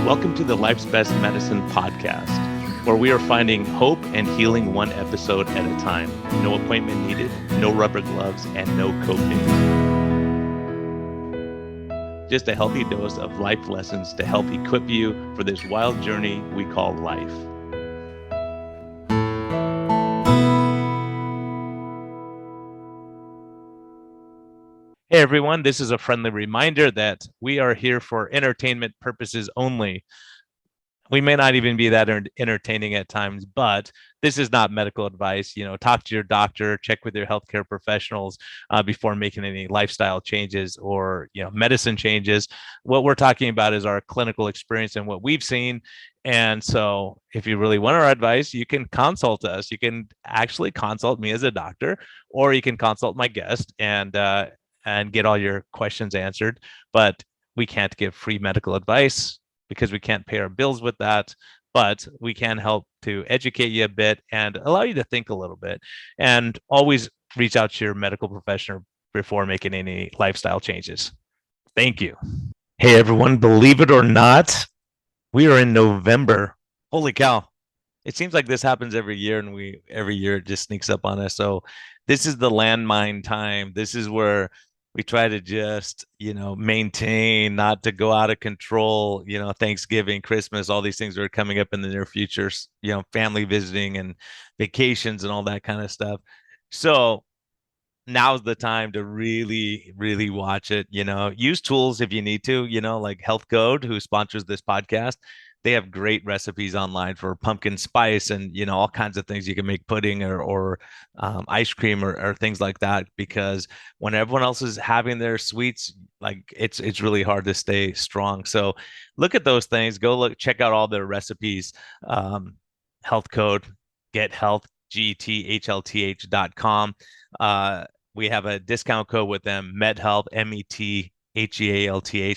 Welcome to the Life's Best Medicine podcast, where we are finding hope and healing one episode at a time. No appointment needed, no rubber gloves, and no coping. Just a healthy dose of life lessons to help equip you for this wild journey we call life. Hey everyone, this is a friendly reminder that we are here for entertainment purposes only. We may not even be that entertaining at times, but this is not medical advice. Talk to your doctor, check with your healthcare professionals before making any lifestyle changes or medicine changes. What we're talking about is our clinical experience and what we've seen. And so if you really want our advice, you can consult us. You can actually consult me as a doctor, or you can consult my guest and get all your questions answered. But we can't give free medical advice because we can't pay our bills with that, but we can help to educate you a bit and allow you to think a little bit. And always reach out to your medical professional before making any lifestyle changes. Thank you. Hey everyone, believe it or not, we are in November. Holy cow. It seems like this happens every year, and every year it just sneaks up on us. So this is the landmine time. This is where we try to just, maintain, not to go out of control. Thanksgiving, Christmas, all these things are coming up in the near future, family visiting and vacations and all that kind of stuff. So now's the time to really, really watch it. Use tools if you need to, like Health Code, who sponsors this podcast. They have great recipes online for pumpkin spice and all kinds of things. You can make pudding or ice cream or things like that, because when everyone else is having their sweets, like it's really hard to stay strong. So look at those things. Go check out all their recipes. Health Code, Get Health, GETHLTH.com. We have a discount code with them, MedHealth, METHEALTH,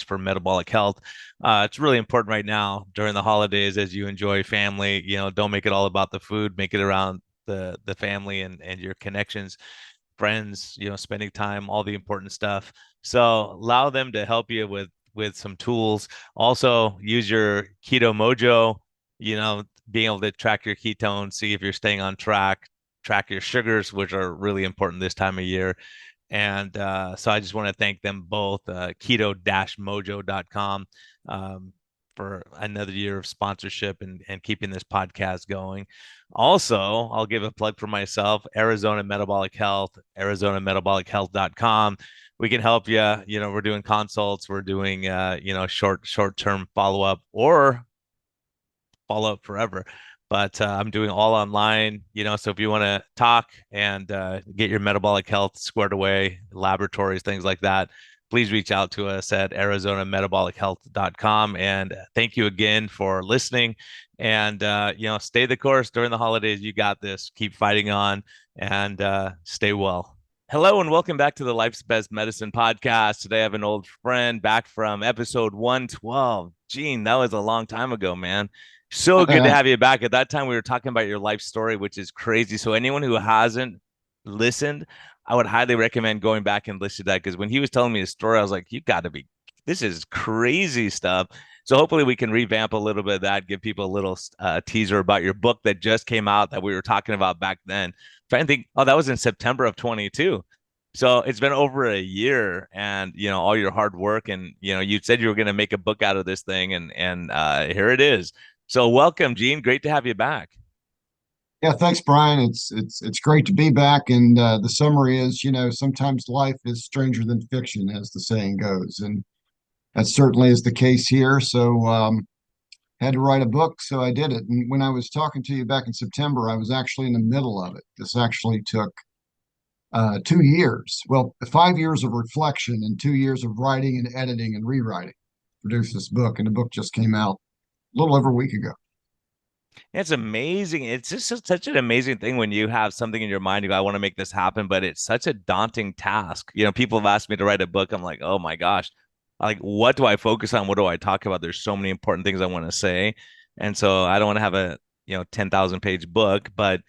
for metabolic health. It's really important right now during the holidays as you enjoy family. Don't make it all about the food. Make it around the family and your connections, friends, spending time, all the important stuff. So allow them to help you with some tools. Also use your Keto Mojo, being able to track your ketones, see if you're staying on track your sugars, which are really important this time of year. And so I just want to thank them both, keto-mojo.com, for another year of sponsorship and keeping this podcast going. Also, I'll give a plug for myself, Arizona Metabolic Health, ArizonaMetabolicHealth.com. We can help you. We're doing consults. We're doing, short-term follow-up or follow-up forever. But I'm doing all online, so if you want to talk and get your metabolic health squared away, laboratories, things like that, please reach out to us at ArizonaMetabolicHealth.com. And thank you again for listening. And, stay the course during the holidays. You got this. Keep fighting on and stay well. Hello and welcome back to the Life's Best Medicine podcast. Today I have an old friend back from episode 112. Gene, that was a long time ago, man. So good to have you back. At that time, we were talking about your life story, which is crazy. So anyone who hasn't listened, I would highly recommend going back and listen to that, because when he was telling me his story, I was like, this is crazy stuff. So hopefully we can revamp a little bit of that, give people a little teaser about your book that just came out that we were talking about back then. Trying to think, that was in September of 22. So it's been over a year, and all your hard work, and you said you were going to make a book out of this thing, and here it is. So welcome, Gene. Great to have you back. Yeah, thanks, Brian. It's great to be back. And the summary is, sometimes life is stranger than fiction, as the saying goes, and that certainly is the case here. So had to write a book, so I did it. And when I was talking to you back in September, I was actually in the middle of it. This actually took 2 years. Well, 5 years of reflection and 2 years of writing and editing and rewriting to produce this book. And the book just came out a little over a week ago. It's amazing. It's just such an amazing thing when you have something in your mind, you go, I want to make this happen, but it's such a daunting task. People have asked me to write a book. I'm like, oh my gosh, like, what do I focus on? What do I talk about? There's so many important things I want to say. And so I don't want to have a, 10,000 page book, but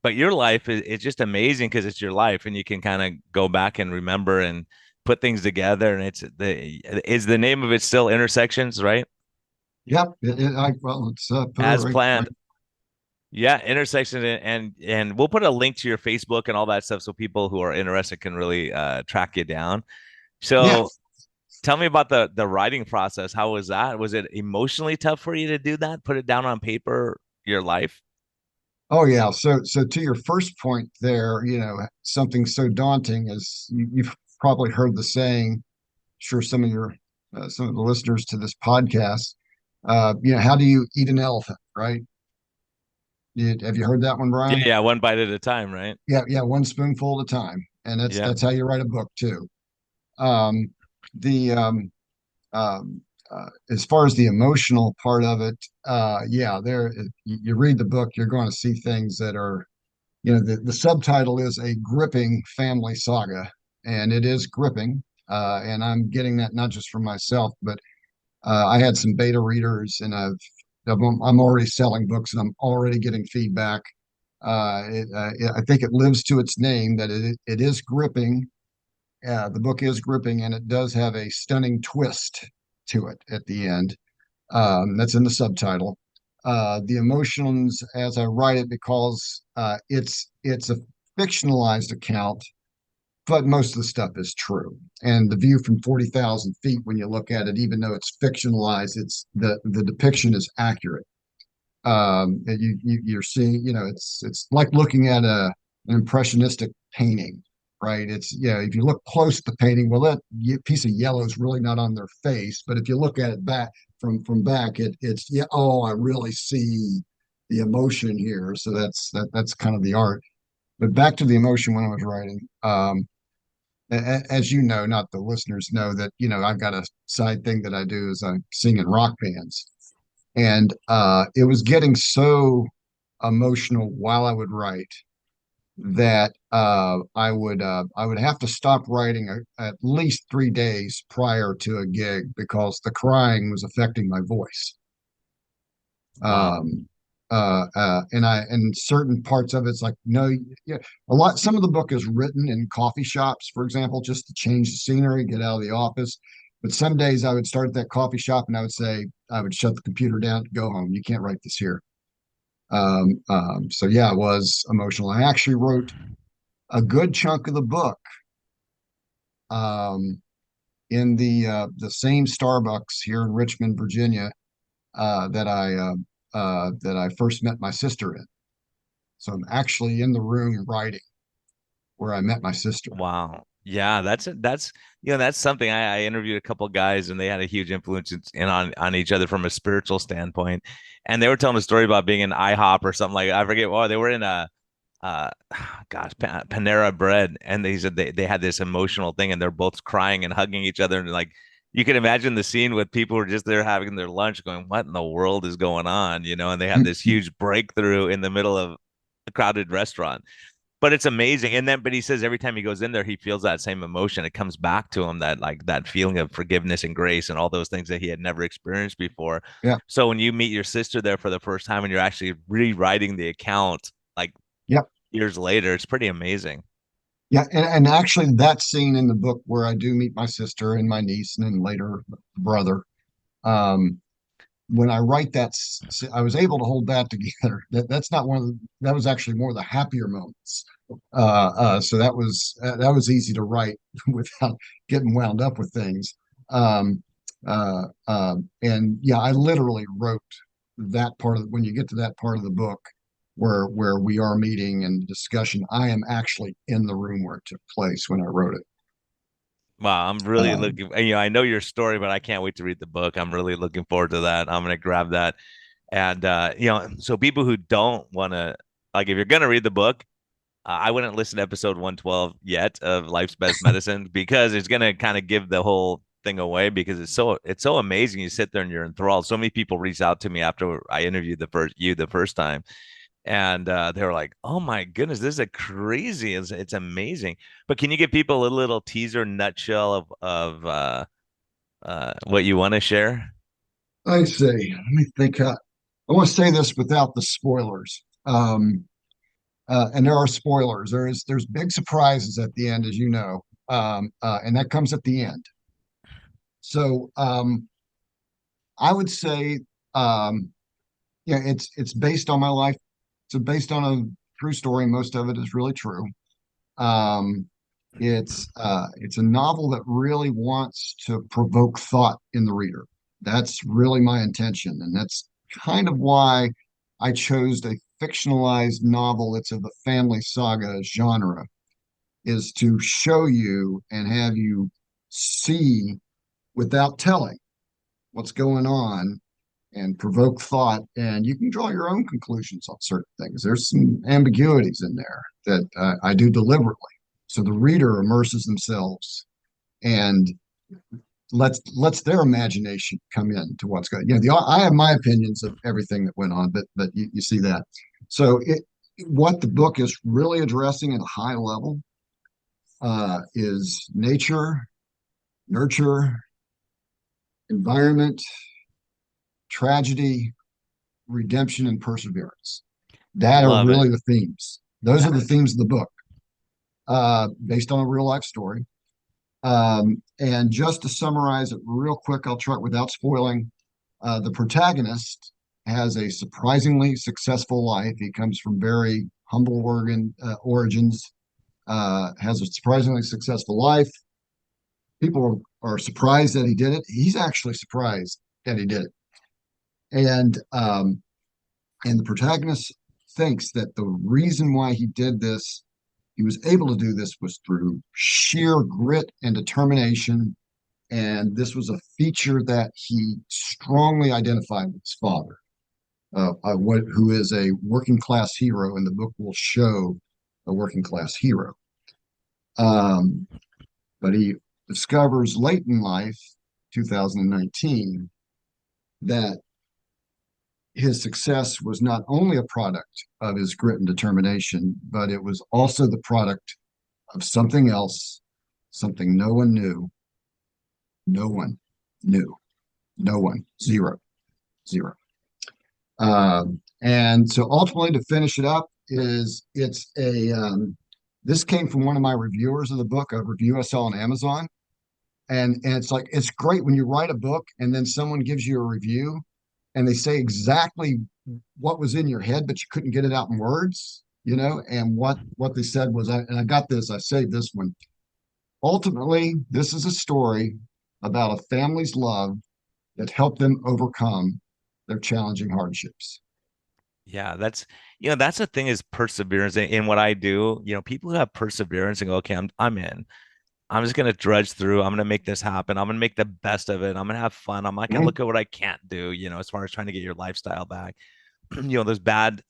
your life is just amazing because it's your life, and you can kind of go back and remember and put things together. And is the name of it still Intersections, right? Yep. Well, it's put it as right, planned. right. Yeah, intersection and we'll put a link to your Facebook and all that stuff so people who are interested can really track you down. Yeah. So tell me about the writing process. How was that? Was it emotionally tough for you to do that? Put it down on paper, your life? Oh yeah. So to your first point there, something so daunting as you've probably heard the saying. Sure, some of the listeners to this podcast, how do you eat an elephant, right? Have you heard that one, Yeah, Brian? yeah, one bite at a time, right? Yeah, yeah, one spoonful at a time, and that's Yeah. that's how you write a book too. Um, the um, as far as the emotional part of it, yeah, you read the book, you're going to see things that are, the subtitle is a gripping family saga, and it is gripping. And I'm getting that not just from myself, but I had some beta readers, and I'm already selling books, and I'm already getting feedback. I think it lives to its name that it is gripping. The book is gripping, and it does have a stunning twist to it at the end. That's in the subtitle. The emotions as I write it, because it's a fictionalized account, but most of the stuff is true. And the view from 40,000 feet, when you look at it, even though it's fictionalized, it's the depiction is accurate. You're seeing, it's like looking at an impressionistic painting, right? It's, if you look close at the painting, well, that piece of yellow is really not on their face, but if you look at it back from back, it's, yeah, oh, I really see the emotion here. So that's kind of the art. But back to the emotion when I was writing. As you know, not the listeners know that, I've got a side thing that I do is I sing in rock bands. And it was getting so emotional while I would write that I would have to stop writing at least 3 days prior to a gig because the crying was affecting my voice. Wow. And certain parts of it's like, no, yeah, some of the book is written in coffee shops, for example, just to change the scenery, get out of the office. But some days I would start at that coffee shop and I would shut the computer down, go home. You can't write this here. So yeah, I was emotional. I actually wrote a good chunk of the book um, in the same Starbucks here in Richmond, Virginia, that I first met my sister in. So I'm actually in the room writing where I met my sister. Wow. Yeah, that's something I interviewed a couple of guys and they had a huge influence on each other from a spiritual standpoint. And they were telling a story about being in IHOP or something like that. I forget what they were in a uh gosh, Panera Bread, and they said they had this emotional thing and they're both crying and hugging each other, and like you can imagine the scene with people who are just there having their lunch going, what in the world is going on, and they have this huge breakthrough in the middle of a crowded restaurant. But it's amazing. And then, but he says every time he goes in there, he feels that same emotion. It comes back to him, that like that feeling of forgiveness and grace and all those things that he had never experienced before. Yeah. So when you meet your sister there for the first time and you're actually rewriting the account like Yep. years later, it's pretty amazing. Yeah. And actually, that scene in the book where I do meet my sister and my niece and then later brother, um, when I write that, I was able to hold that together. That's not that was actually more of the happier moments. So that was easy to write without getting wound up with things. Um, and yeah, I literally wrote that part of when you get to that part of the book where we are meeting and discussion, I am actually in the room where it took place when I wrote it. Wow, I'm really Um, looking, I know your story, but I can't wait to read the book. I'm really looking forward to that. I'm gonna grab that. And so people who don't want to, like, if you're gonna read the book, I wouldn't listen to episode 112 yet of Life's Best Medicine because it's gonna kind of give the whole thing away because it's so amazing. You sit there and you're enthralled. So many people reached out to me after I interviewed the first time, and they were like, "Oh my goodness, this is crazy! It's amazing." But can you give people a little teaser nutshell of what you want to share? I see. Let me think. I want to say this without the spoilers. And there are spoilers. There's big surprises at the end, as you know, and that comes at the end. So I would say Um, yeah, it's based on my life. It's based on a true story. Most of it is really true. Um, it's a novel that really wants to provoke thought in the reader. That's really my intention, and that's kind of why I chose a fictionalized novel that's of the family saga genre, is to show you and have you see without telling what's going on and provoke thought. And you can draw your own conclusions on certain things. There's some ambiguities in there that I do deliberately. So the reader immerses themselves and lets their imagination come in to what's going. I have my opinions of everything that went on, but you see that. So what the book is really addressing at a high level is nature, nurture, environment, tragedy, redemption, and perseverance. That are Love it. really the themes. Those are the That themes of the book, based on a real life story. And just to summarize it real quick, I'll try it without spoiling. The protagonist has a surprisingly successful life. He comes from very humble origins, has a surprisingly successful life. People are surprised that he did it. He's actually surprised that he did it. And the protagonist thinks that the reason why he was able to do this, was through sheer grit and determination. And this was a feature that he strongly identified with his father, who is a working class hero, and the book will show a working class hero. Um, but he discovers late in life, 2019, that his success was not only a product of his grit and determination, but it was also the product of something else, something no one knew. No one knew. No one. Zero. Zero. And so ultimately, to finish it up, this came from one of my reviewers of the book, a review I saw on Amazon. And it's like, it's great when you write a book and then someone gives you a review and they say exactly what was in your head, but you couldn't get it out in words, and what they said was, and I got this, I saved this one. Ultimately, this is a story about a family's love that helped them overcome their challenging hardships. Yeah, that's the thing is perseverance in what I do. People who have perseverance and go, okay, I'm in. I'm just gonna drudge through. I'm gonna make this happen. I'm gonna make the best of it. I'm gonna have fun. I'm not gonna Mhm. look at what I can't do, as far as trying to get your lifestyle back. Those bad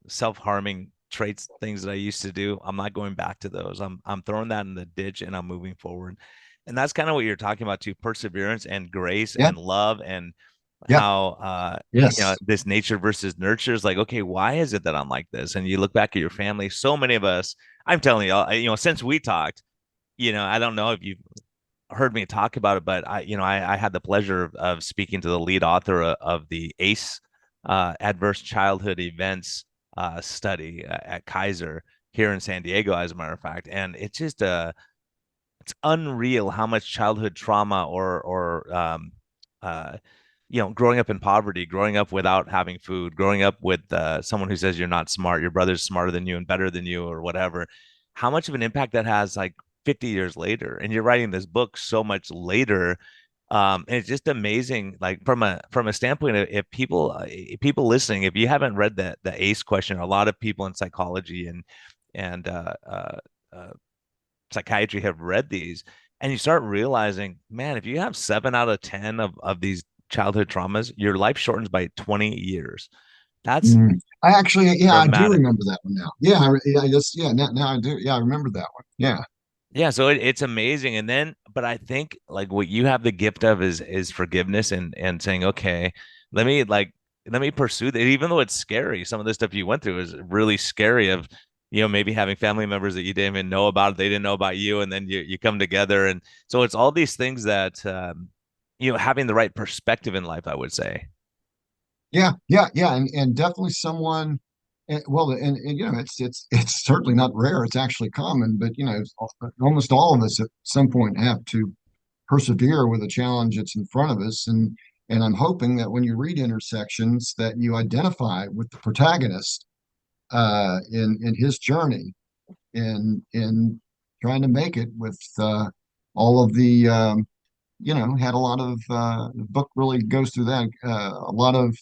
self-harming traits, things that I used to do, I'm not going back to those. I'm throwing that in the ditch and I'm moving forward. And that's kind of what you're talking about too, perseverance and grace Yeah, and love and yeah, how yes. this nature versus nurture is like, okay, why is it that I'm like this? And you look back at your family, so many of us, I'm telling you, since we talked, I don't know if you've heard me talk about it, but I had the pleasure of speaking to the lead author of the ACE, Adverse Childhood Events study at Kaiser here in San Diego, as a matter of fact. And it's unreal how much childhood trauma uh, growing up in poverty, growing up without having food, growing up with someone who says you're not smart, your brother's smarter than you and better than you, or whatever, how much of an impact that has, like 50 years later. And you're writing this book so much later. And it's just amazing, like from a standpoint of, if people listening, if you haven't read the ACE question, a lot of people in psychology and psychiatry have read these, and you start realizing, man, if you have 7 out of 10 of these childhood traumas, your life shortens by 20 years. That's I actually, yeah, I do dramatic. remember that one now. Yeah, I just, yeah, now I do. Yeah, I remember that one. Yeah. Yeah, so it's amazing. And then, but I think like what you have the gift of is forgiveness and saying, okay, let me like let me pursue that. Even though it's scary, some of the stuff you went through is really scary. Of maybe having family members that you didn't even know about, they didn't know about you, and then you come together, and so it's all these things that having the right perspective in life, I would say. Yeah, yeah, yeah, and definitely someone. Well, and it's certainly not rare. It's actually common, but almost all of us at some point have to persevere with a challenge that's in front of us. And And I'm hoping that when you read Intersections, that you identify with the protagonist in his journey in trying to make it with all of the had a lot of the book really goes through that a lot of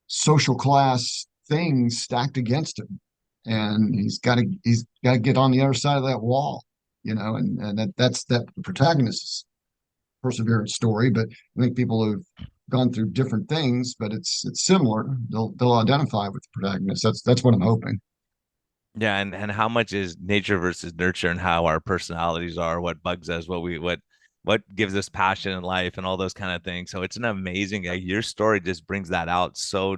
social class things stacked against him, and he's got to get on the other side of that wall, and that's that the protagonist's perseverance story. But I think people who've gone through different things, but it's similar. They'll identify with the protagonist. That's what I'm hoping. Yeah, and how much is nature versus nurture, and how our personalities are, what bugs us, what gives us passion in life, and all those kind of things. So it's an amazing. Your story just brings that out so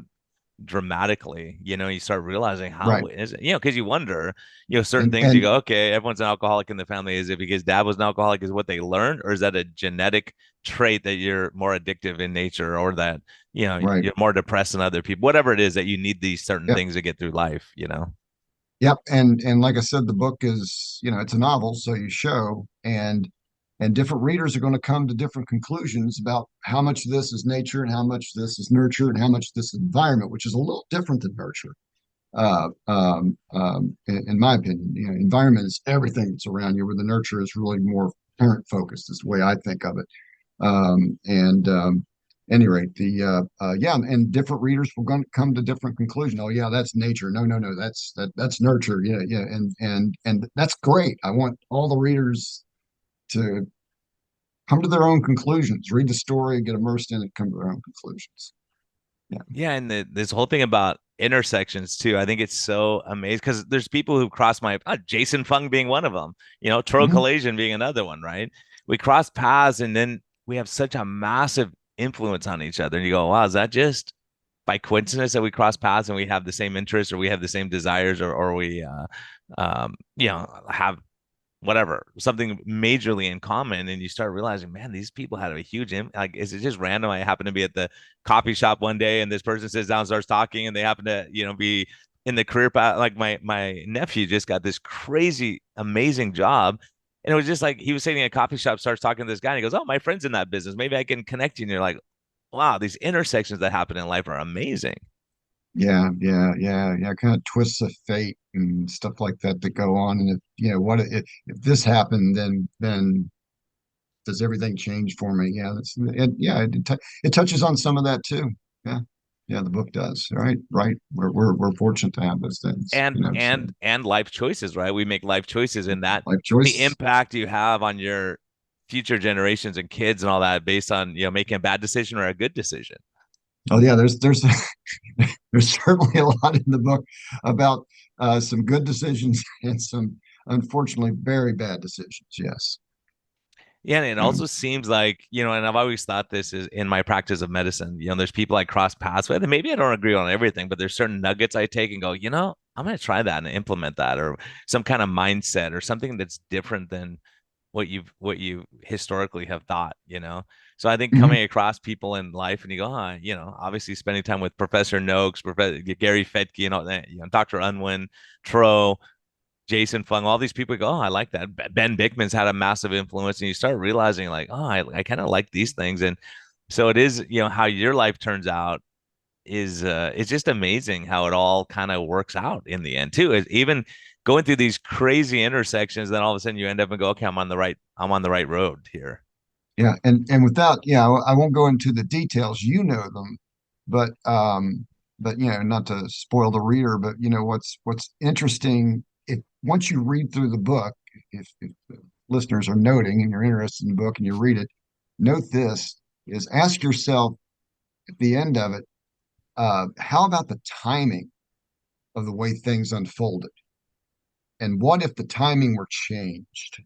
dramatically. You start realizing how Right. is it, because you wonder, certain And things. You and go, okay, everyone's an alcoholic in the family. Is it because dad was an alcoholic? Is what they learned, or is that a genetic trait that you're more addictive in nature, or that right. you're more depressed than other people? Whatever it is that you need these certain Yep. things to get through life. Yep. And like I said, the book is, it's a novel, so you show and different readers are going to come to different conclusions about how much of this is nature and how much this is nurture and how much this is environment, which is a little different than nurture. In my opinion, environment is everything that's around you, where the nurture is really more parent focused, is the way I think of it. And Any rate, yeah, and different readers will come to different conclusions. Oh, yeah, that's nature. No, no, no, that's nurture. Yeah, yeah, and that's great. I want all the readers to come to their own conclusions, read the story, get immersed in it, come to their own conclusions. Yeah. Yeah, and this whole thing about intersections too, I think it's so amazing because there's people who cross my Jason Fung being one of them, Tro Mhm. Collation being another one, right? We cross paths and then we have such a massive influence on each other. And you go, wow, is that just by coincidence that we cross paths and we have the same interests or we have the same desires or we have whatever, something majorly in common, and you start realizing, man, these people had a huge like, is it just random? I happen to be at the coffee shop one day and this person sits down and starts talking and they happen to, be in the career path. Like my nephew just got this crazy, amazing job. And it was just like he was sitting in a coffee shop, starts talking to this guy, and he goes, oh, my friend's in that business. Maybe I can connect you. And you're like, wow, these intersections that happen in life are amazing. Yeah, yeah, yeah, yeah. Kind of twists of fate and stuff like that that go on. And if what if this happened, then does everything change for me? Yeah, it touches on some of that too. Yeah, yeah, the book does. Right, right. We're fortunate to have those things. and So and and life choices, right? We make life choices, and that life the choices. impact you have on your future generations and kids and all that based on making a bad decision or a good decision. Oh yeah, there's there's certainly a lot in the book about some good decisions and some unfortunately very bad decisions. Yes. Yeah, and it Yeah. also seems like, and I've always thought this is in my practice of medicine. There's people I cross paths with, and maybe I don't agree on everything, but there's certain nuggets I take and go, I'm going to try that and implement that, or some kind of mindset or something that's different than what you historically have thought. So I think Mhm. coming across people in life and you go, obviously spending time with Professor Noakes, Professor Gary Fetke, and all that, Dr. Unwin, Tro, Jason Fung, all these people go, oh, I like that. Ben Bickman's had a massive influence, and you start realizing like, oh, I kind of like these things. And so it is, how your life turns out is it's just amazing how it all kind of works out in the end too. Is even going through these crazy intersections, then all of a sudden you end up and go, okay, I'm on the right road here. Yeah, and without, I won't go into the details. You know them, but not to spoil the reader, but what's interesting, if once you read through the book, if the listeners are noting and you're interested in the book and you read it, note this is ask yourself at the end of it, how about the timing of the way things unfolded? And what if the timing were changed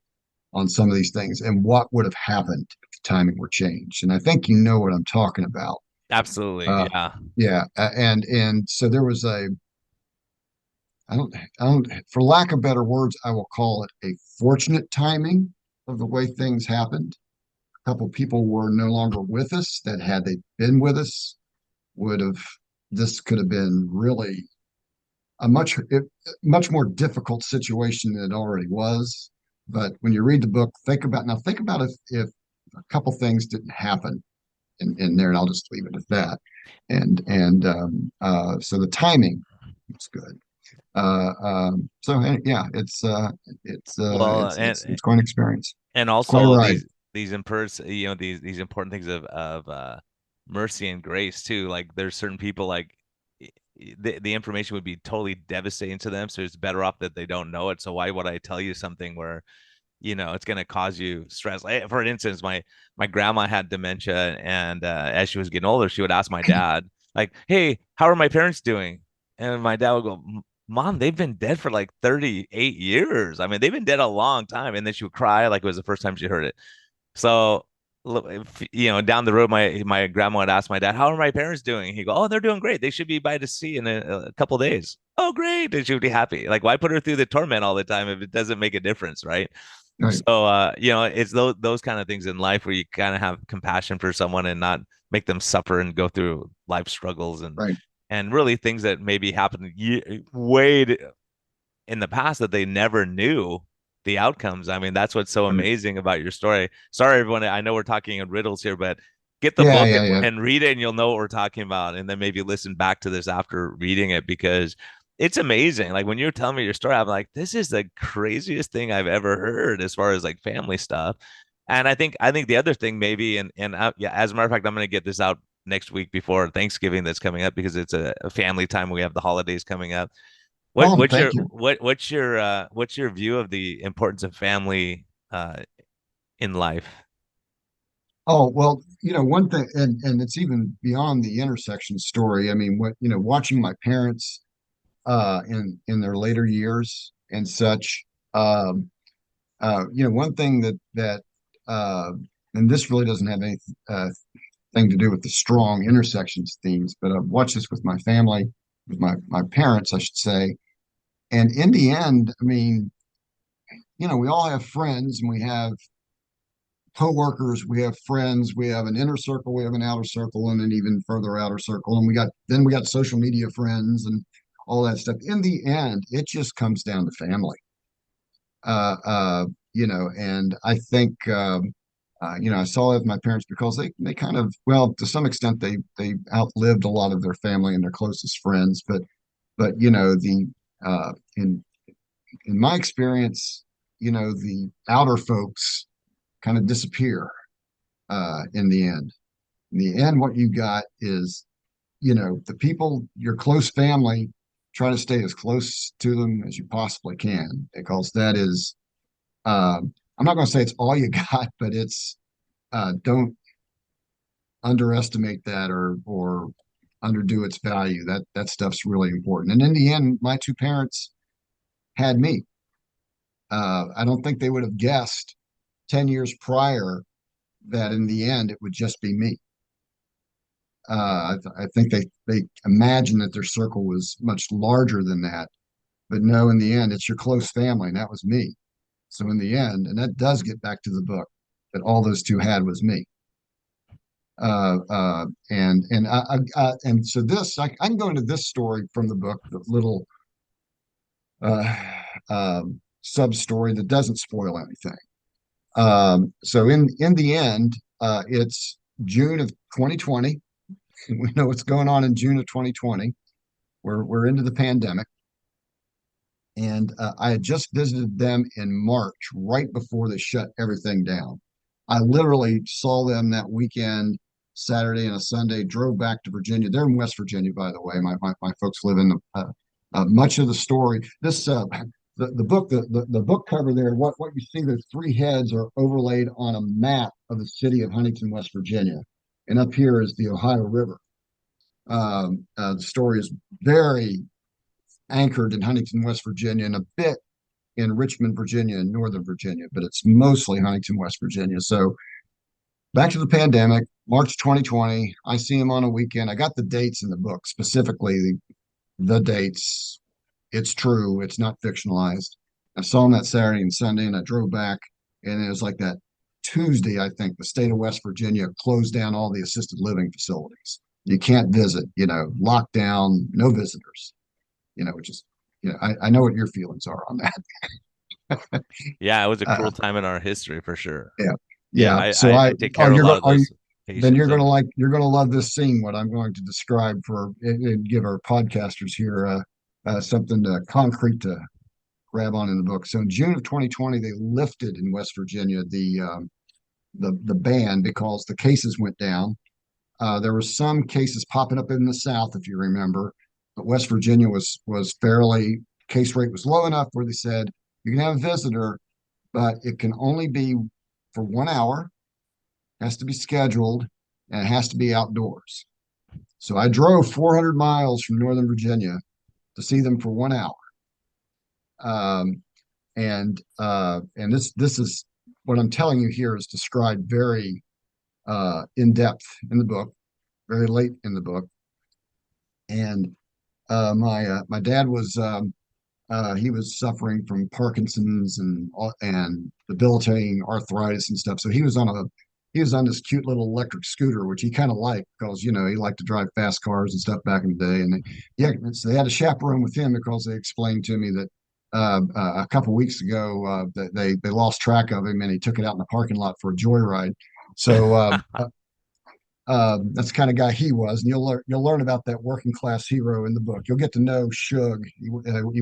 on some of these things? And what would have happened if the timing were changed? And I think you know what I'm talking about. Absolutely. Uh, Yeah. yeah, and so there was I don't, for lack of better words, I will call it a fortunate timing of the way things happened. A couple people were no longer with us that had they been with us would have this could have been really a much more difficult situation than it already was. But when you read the book, think about if a couple things didn't happen. in there, and I'll just leave it at that. So the timing was good. Yeah, Well, it's quite an experience. and It's quite a also ride. these these important things of mercy and grace too. Like there's certain people like the information would be totally devastating to them, so it's better off that they don't know it. So why would I tell you something where it's going to cause you stress? Like, for instance, my grandma had dementia, and as she was getting older, she would ask my dad, like, "Hey, how are my parents doing?" And my dad would go, "Mom, they've been dead for like 38 years. I mean, they've been dead a long time." And then she would cry like it was the first time she heard it. So, down the road, my grandma would ask my dad, "How are my parents doing?" He go, "Oh, they're doing great. They should be by the sea in a couple days." Oh, great! And she would be happy. Like, why put her through the torment all the time if it doesn't make a difference, right? Right, So, it's those kind of things in life where you kind of have compassion for someone and not make them suffer and go through life struggles right. and really things that maybe happened way in the past that they never knew the outcomes. I mean, that's what's so Right. amazing about your story. Sorry, everyone. I know we're talking in riddles here, but get the Yeah, book yeah, yeah. and read it, and you'll know what we're talking about. And then maybe listen back to this after reading it because it's amazing. Like when you're telling me your story, I'm like, this is the craziest thing I've ever heard as far as like family stuff. And I think the other thing maybe, yeah, as a matter of fact, I'm going to get this out next week before Thanksgiving that's coming up because it's a family time. We have the holidays coming up. What Oh, what's your thank you. what's your view of the importance of family in life? Oh, well, one thing, and it's even beyond the intersection story. I mean, watching my parents in their later years and such, um, one thing uh, and this really doesn't have any uh, thing to do with the strong intersections themes, but I've watched this with my family, with my parents, I should say. And in the end, I mean, we all have friends and we have coworkers, we have friends, we have an inner circle, we have an outer circle, and an even further outer circle, and we got social media friends and all that stuff. In the end, it just comes down to family. Uh, uh, and I think I saw that with my parents because they kind of, well, to some extent they outlived a lot of their family and their closest friends, but the in my experience, the outer folks kind of disappear in the end. In the end, what you got is, the people, your close family, try to stay as close to them as you possibly can because that is, I'm not going to say it's all you got, but don't underestimate that or underdo its value. That stuff's really important. And in the end, my two parents had me. I don't think they would have guessed 10 years prior that in the end it would just be me. I think they imagined that their circle was much larger than that, but no, in the end, it's your close family, and that was me. So in the end, and that does get back to the book, that all those two had was me. And so I can go into this story from the book, the little uh, sub story that doesn't spoil anything. So in the end, it's June of 2020. We know what's going on in June of 2020. We're into the pandemic, and I had just visited them in March, right before they shut everything down. I literally saw them that weekend, Saturday and a Sunday. Drove back to Virginia. They're in West Virginia, by the way. My folks live in much of the story. The book the book cover there. What you see, those three heads are overlaid on a map of the city of Huntington, West Virginia, and up here is the Ohio River. The story is very anchored in Huntington, West Virginia, and a bit in Richmond, Virginia, and Northern Virginia, but it's mostly Huntington, West Virginia. So back to the pandemic, March 2020. I see him on a weekend. I got the dates in the book, specifically the dates. It's true. It's not fictionalized. I saw him that Saturday and Sunday, and I drove back, and it was like that Tuesday, I think, the state of West Virginia closed down all the assisted living facilities. You can't visit, lockdown, no visitors, which is, I know what your feelings are on that. Yeah, it was a Uh, cruel time in our history for sure. yeah, Yeah, yeah. I So I, I, I take oh, care of a lot of are you, those. then patience of you're gonna love this scene. What I'm going to describe for and give our podcasters here something concrete to grab on in the book. So in June of 2020, they lifted in West Virginia the ban because the cases went down. There were some cases popping up in the South, if you remember, but West Virginia was fairly case rate was low enough where they said you can have a visitor, but it can only be for 1 hour, has to be scheduled, and it has to be outdoors. So I drove 400 miles from Northern Virginia to see them for 1 hour. Um, and this is what I'm telling you here is described very in depth in the book, very late in the book. And my dad was he was suffering from Parkinson's and debilitating arthritis and stuff. So he was on this cute little electric scooter, which he kind of liked because he liked to drive fast cars and stuff back in the day. And yeah, so they had a chaperone with him because they explained to me that a couple of weeks ago that they lost track of him and he took it out in the parking lot for a joyride. So that's the kind of guy he was, and you'll learn about that working class hero in the book. You'll get to know Shug. He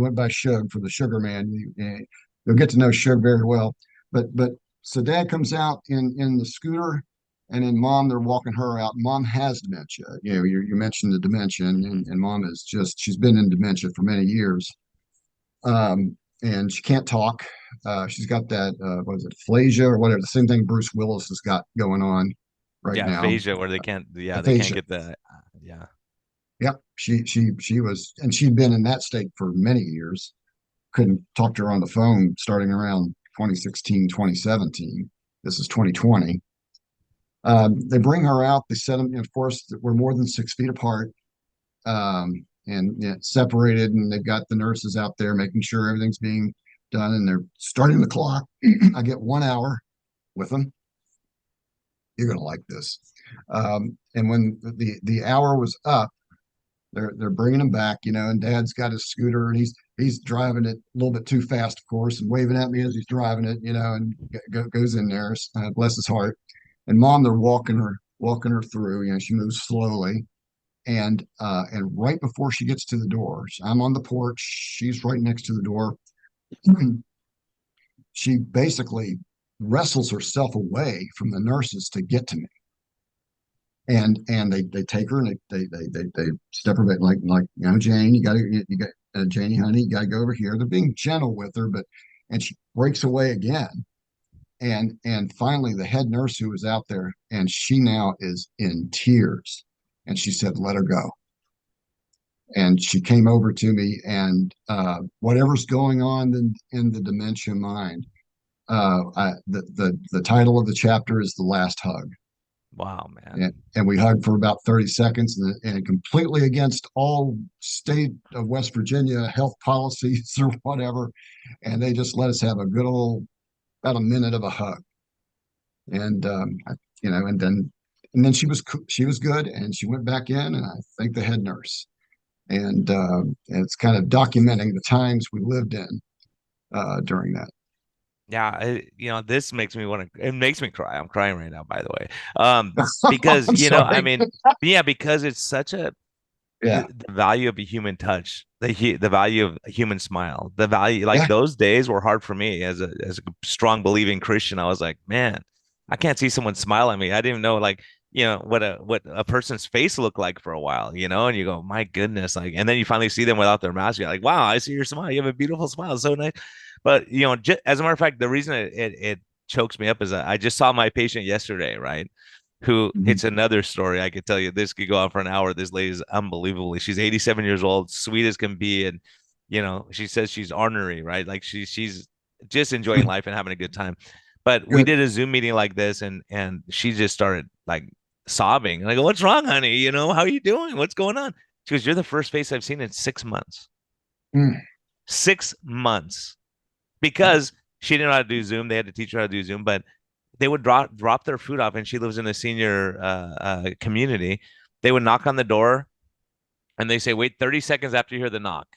went by Shug for the Sugar Man. You'll get to know Shug very well. But so Dad comes out in the scooter, and then Mom they're walking her out. Mom has dementia. You mentioned the dementia, and Mom is just she's been in dementia for many years, and she can't talk. She's got that what is it, aphasia or whatever, the same thing Bruce Willis has got going on right yeah, now. aphasia where they can't, yeah, they can't Aphasia. get the, yeah. Yep. She was, and she'd been in that state for many years. Couldn't talk to her on the phone starting around 2016, 2017. This is 2020. They bring her out. They set them, of course, we're more than 6 feet apart, and separated. And they've got the nurses out there making sure everything's being done. And they're starting the clock. I get 1 hour with them. You're going to like this. And when the hour was up, they're bringing him back, and Dad's got his scooter and he's driving it a little bit too fast, of course, and waving at me as he's driving it, and goes in there, bless his heart. And Mom, they're walking her through. She moves slowly, and right before she gets to the door, I'm on the porch, she's right next to the door. She basically wrestles herself away from the nurses to get to me, and they take her and they step her back like Jane, you got Janie, honey, you got to go over here. They're being gentle with her, and she breaks away again, and finally the head nurse who was out there, and she now is in tears, and she said, "Let her go." And she came over to me, and whatever's going on in the dementia mind, the title of the chapter is "The Last Hug." Wow, man. And we hugged for about 30 seconds, and completely against all state of West Virginia health policies or whatever. And they just let us have a good old, about a minute of a hug. And, and then she was good, and she went back in, and I thanked the head nurse. And it's kind of documenting the times we lived in during that. Yeah, this makes me want to, it makes me cry. I'm crying right now, by the way. Because, I'm I sorry. mean, yeah, because it's such Yeah. the value of a human touch, the value of a human smile, the value, like Yeah. those days were hard for me as a strong believing Christian. I was like, man, I can't see someone smile at me. I didn't even know like, what a person's face looked like for a while, and you go, my goodness, like, and then you finally see them without their mask. You're like, wow, I see your smile. You have a beautiful smile. It's so nice. But as a matter of fact, the reason it chokes me up is that I just saw my patient yesterday, right? Who Mhm. it's another story. I could tell you this could go on for an hour. This lady is unbelievably. She's 87 years old, sweet as can be, and she says she's ornery, right? Like she's just enjoying life and having a good time. But we Good. did a Zoom meeting like this, and she just started like sobbing. And I go, "What's wrong, honey? How are you doing? What's going on?" She goes, "You're the first face I've seen in 6 months. Mm. 6 months." Because she didn't know how to do Zoom. They had to teach her how to do Zoom, but they would drop their food off, and she lives in a senior community. They would knock on the door, and they say, "Wait 30 seconds after you hear the knock."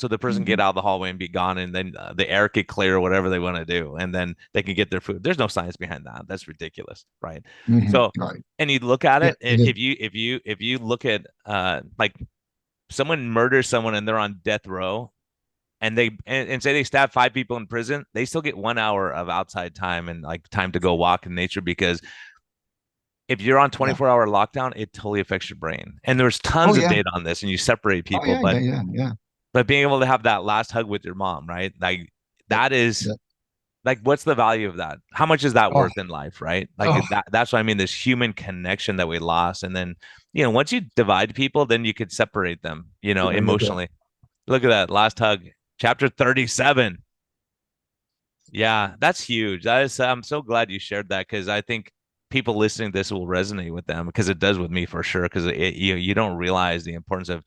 so the person get Mhm. out of the hallway and be gone, and then the air could clear or whatever they want to do, and then they can get their food. There's no science behind that. That's ridiculous, right? Mhm. So, Right. and you look at Yeah, it, it is. if you look at like someone murders someone and they're on death row, and say they stab 5 people in prison, they still get 1 hour of outside time and like time to go walk in nature, because if you're on Yeah. 24-hour lockdown, it totally affects your brain. And there's Oh tons of yeah. data on this, and you separate Oh people, yeah. but Yeah. Yeah. Yeah. being able to have that last hug with your mom, right? Like That, that is that, like, what's the value of that? How much is that oh, worth in life, right? Like oh, that's what I mean, this human connection that we lost. And then, once you divide people, then you could separate them, there you go. emotionally. Look at that last hug, chapter 37. Yeah, that's huge. I'm so glad you shared that, because I think people listening to this will resonate with them, because it does with me for sure. Because you don't realize the importance of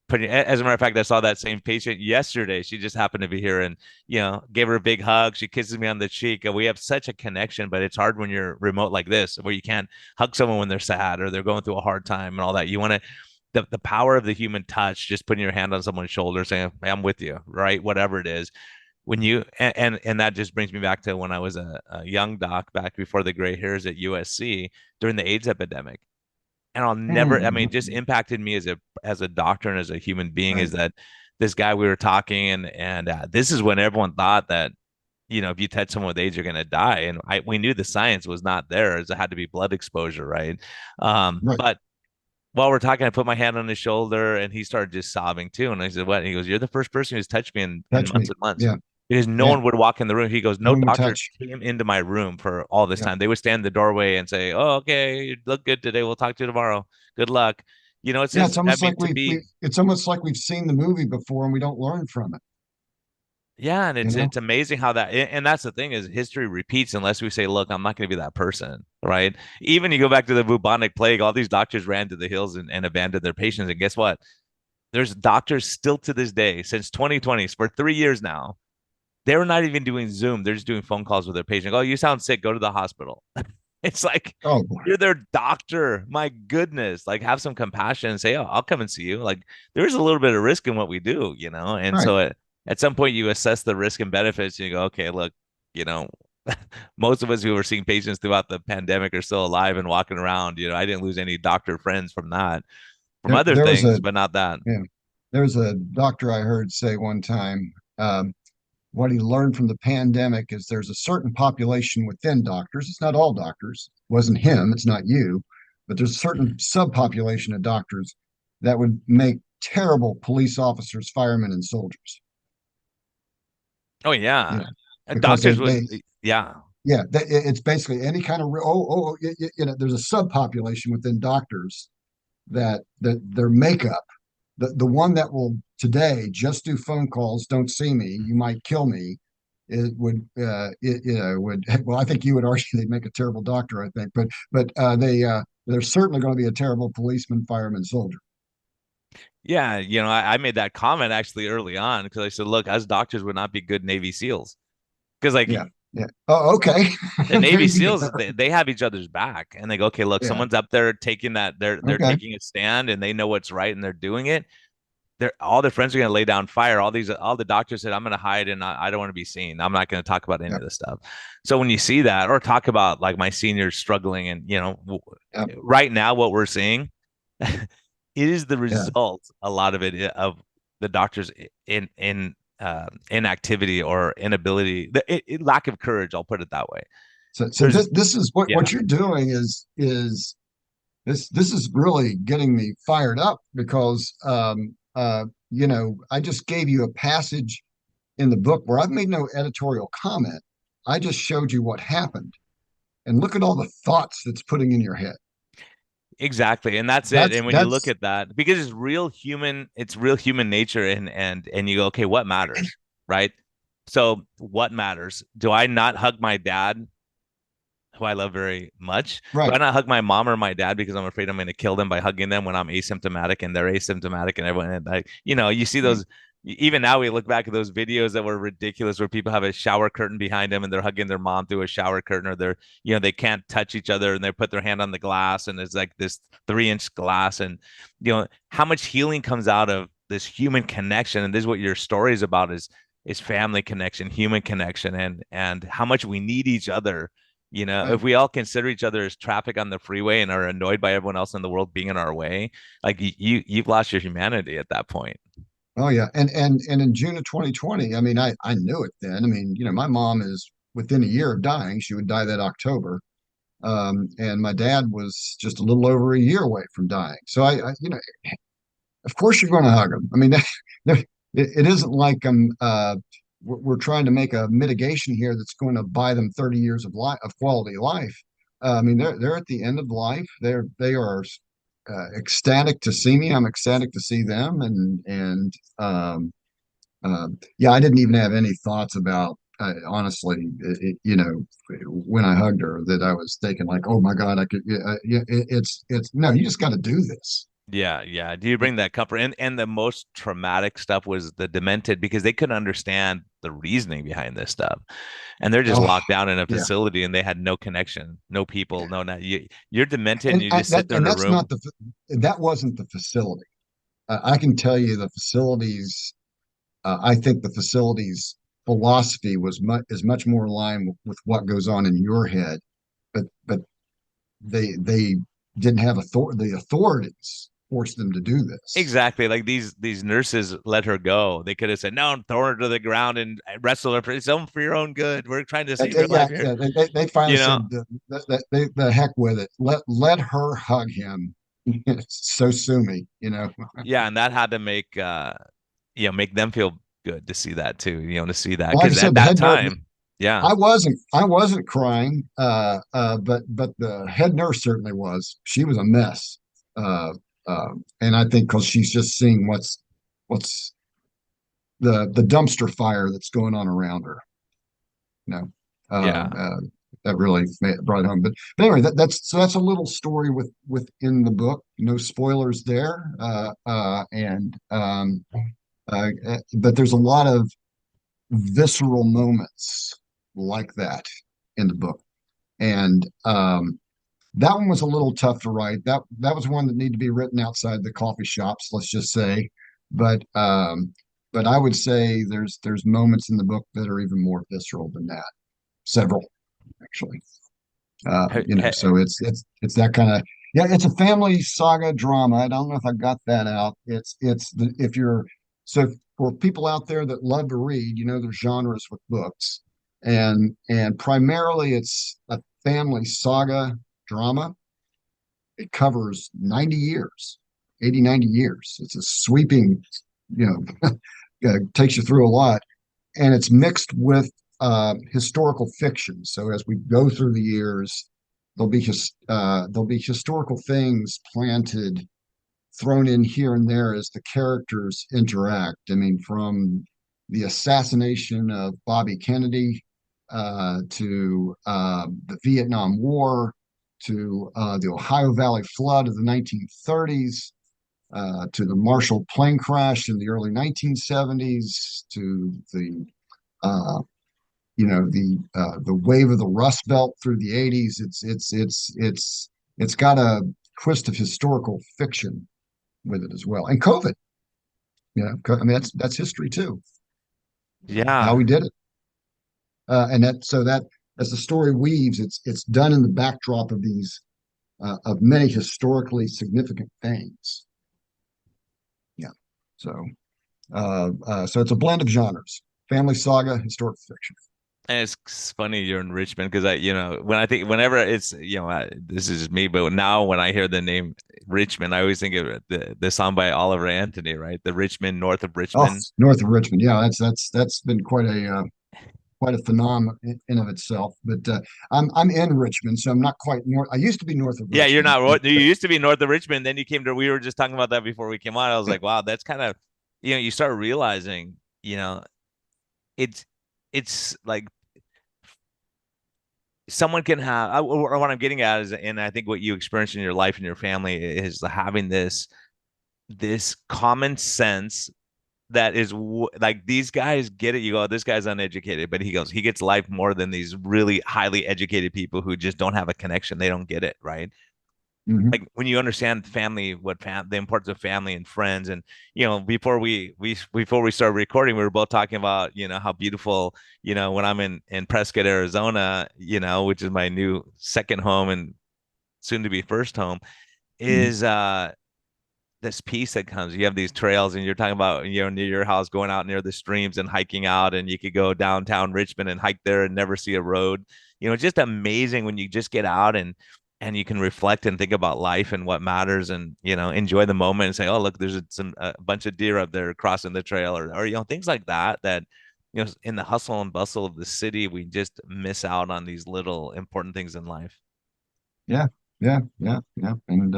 putting. As a matter of fact, I saw that same patient yesterday. She just happened to be here, and gave her a big hug. She kisses me on the cheek, and we have such a connection. But it's hard when you're remote like this, where you can't hug someone when they're sad or they're going through a hard time and all that. You want to the power of the human touch, just putting your hand on someone's shoulder, saying, "Hey, I'm with you," right? Whatever it is, when you and that just brings me back to when I was a young doc back before the gray hairs at USC during the AIDS epidemic. And I'll never, I mean, just Mhm. impacted me as a doctor and as a human being, is Right. that this guy, we were talking, and this is when everyone thought that, if you touch someone with AIDS, you're going to die. And we knew the science was not there, as it had to be blood exposure, right? Right. But while we're talking, I put my hand on his shoulder, and he started just sobbing too. And I said, "What?" And he goes, "You're the first person who's touched me in Touch months me. and months." Yeah. Because no Yeah. one would walk in the room. He goes, "No No one would doctor touch. came into my room for all this Yeah. time. They would stand in the doorway and say, 'Oh, okay, you look good today. We'll talk to you tomorrow. Good luck.'" It's Yeah. It's just, I almost mean, like to we be, it's almost like we've seen the movie before and we don't learn from it. yeah, and You it's know. it's amazing how and that's the thing, is history repeats unless we say, "Look, I'm not going to be that person," right? Even you go back to the bubonic plague, all these doctors ran to the hills and abandoned their patients, and guess what? There's doctors still to this day, since 2020, for 3 years now. They're not even doing Zoom. They're just doing phone calls with their patient. "Oh, you sound sick. Go to the hospital." It's like, Oh boy. you're their doctor. My goodness. Like, have some compassion and say, "Oh, I'll come and see you." Like, there's a little bit of risk in what we do. And Right. so at some point you assess the risk and benefits, and you go, "Okay, look, you know, most of us who were seeing patients throughout the pandemic are still alive and walking around. I didn't lose any doctor friends from that, from other There was things, a but not that." yeah, there was a doctor I heard say one time, what he learned from the pandemic is there's a certain population within doctors. It's not all doctors. It wasn't him. It's not you, but there's a certain subpopulation of doctors that would make terrible police officers, firemen, and soldiers. Oh You yeah. know, because Doctors would, yeah. yeah, it's basically any kind of there's a subpopulation within doctors that their makeup, the one that will today just do phone calls, don't see me, you might kill me, it would would well, I think you would argue they'd make a terrible doctor, I think, but they're certainly going to be a terrible policeman, fireman, soldier. Yeah, I made that comment actually early on, because I said, "Look, us doctors would not be good Navy SEALs." Because, like, Yeah, yeah. Oh, okay. the There Navy you SEALs, go. they have each other's back, and they go, "Okay, look, Yeah. someone's up there taking that, they're Okay. taking a stand, and they know what's right, and they're doing it. They're all their friends are going to lay down fire. All the doctors said, 'I'm going to hide, and I don't want to be seen. I'm not going to talk about any Yeah. of this stuff.'" So when you see that, or talk about like my seniors struggling, and Yeah. right now what we're seeing, it is the Yeah. result, a lot of it, of the doctors inactivity or inability, lack of courage. I'll put it that way. So There's this is Yeah. what you're doing is this is really getting me fired up because I just gave you a passage in the book where I've made no editorial comment. I just showed you what happened, and look at all the thoughts that's putting in your head. Exactly, and that's it. That's And when you look that's at that, because it's real human nature, and you go, "Okay, what matters?" Right? So what matters? Do I not hug my dad, who I love very much? Do right. I not hug my mom or my dad because I'm afraid I'm going to kill them by hugging them when I'm asymptomatic and they're asymptomatic, and everyone, and like, you see Yeah, those. Even now, we look back at those videos that were ridiculous, where people have a shower curtain behind them and they're hugging their mom through a shower curtain, or they can't touch each other and they put their hand on the glass, and there's like this 3-inch glass, and how much healing comes out of this human connection. And this is what your story is about, is family connection, human connection, and how much we need each other. Right. If we all consider each other as traffic on the freeway and are annoyed by everyone else in the world being in our way, like you've lost your humanity at that point. Oh yeah. And in June of 2020, I mean, I knew it then. I mean, my mom is within a year of dying. She would die that October. And my dad was just a little over a year away from dying. So of course you're going to hug them. I mean, it isn't like we're trying to make a mitigation here that's going to buy them 30 years of life of quality life. I mean, they're at the end of life. They are ecstatic to see me. I'm ecstatic to see them, and yeah, I didn't even have any thoughts about. Honestly, when I hugged her, that I was thinking like, "Oh my God, I could." Yeah, it's no, you just got to do this. Yeah, yeah. Do you bring that comfort? And the most traumatic stuff was the demented, because they couldn't understand the reasoning behind this stuff. And they're just Oh, locked down in a yeah. facility and they had no connection, no people, no not you're demented and and you I, just that sit there in and a that's not room. that wasn't the facility. I can tell you the facilities. I think the facilities philosophy is much more aligned with what goes on in your head, but they didn't have the authorities forced them to do this. Exactly. Like these nurses let her go. They could have said, no, throw her to the ground and wrestle her for your own good. We're trying to save your Yeah, life here. yeah. They finally You know? said the heck with it. Let her hug him. So sue me. Yeah, and that had to make them feel good to see that too, to see that. Like I Because at said, the that head nurse. time, yeah. I wasn't crying, but the head nurse certainly was. She was a mess, and I think because she's just seeing what's the dumpster fire that's going on around her. You know, uh, Yeah. uh, that really brought it home. But anyway, that's a little story within the book. No spoilers there, but there's a lot of visceral moments like that in the book. And that one was a little tough to write. That was one that needed to be written outside the coffee shops, let's just say. But I would say there's moments in the book that are even more visceral than that. Several, actually. So it's that kind of, yeah. It's a family saga drama. I don't know if I got that out. If you're so for people out there that love to read, there's genres with books, and primarily it's a family saga drama. It covers 90 years, 80, 90 years. It's a sweeping, you takes you through a lot, and it's mixed with historical fiction. So as we go through the years, there'll be historical things planted, thrown in here and there as the characters interact. I mean, from the assassination of Bobby Kennedy to the Vietnam War to the Ohio Valley flood of the 1930s. To the Marshall plane crash in the early 1970s, to uh, the wave of the Rust Belt through the 80s. It's got a twist of historical fiction with it as well, and COVID. I mean that's history too. How Yeah. we did it, and that as the story weaves, it's done in the backdrop of these of many historically significant things. Yeah, so so it's a blend of genres: family saga, historical fiction. And it's funny you're in Richmond because whenever it's, this is just me, but now when I hear the name Richmond, I always think of the song by Oliver Anthony, right? The Richmond, north of Oh, Richmond. north of Richmond. Yeah, that's been quite a phenomenon in of itself. But I'm in Richmond, so I'm not quite north. I used to be north of Yeah, you're Richmond, not. You used to be north of Richmond, then you came to. We were just talking about that before we came on. I was like, wow, that's kind of, you start realizing, it's it's like someone can have, or what I'm getting at is, and I think what you experience in your life and your family is having this common sense that is like, these guys get it. You go, this guy's uneducated, but he gets life more than these really highly educated people who just don't have a connection. They don't get it, right? Hmm. like when you understand family, the importance of family and friends. And before we started recording, we were both talking about how beautiful, when I'm in Prescott, Arizona, which is my new second home and soon to be first home, Hmm. is this peace that comes. You have these trails, and you're talking about, near your house, going out near the streams and hiking out, and you could go downtown Richmond and hike there and never see a road. It's just amazing when you just get out and you can reflect and think about life and what matters, and enjoy the moment and say, oh, look, there's a bunch of deer up there crossing the trail, or things like that, in the hustle and bustle of the city, we just miss out on these little important things in life. Yeah, yeah, yeah, yeah. And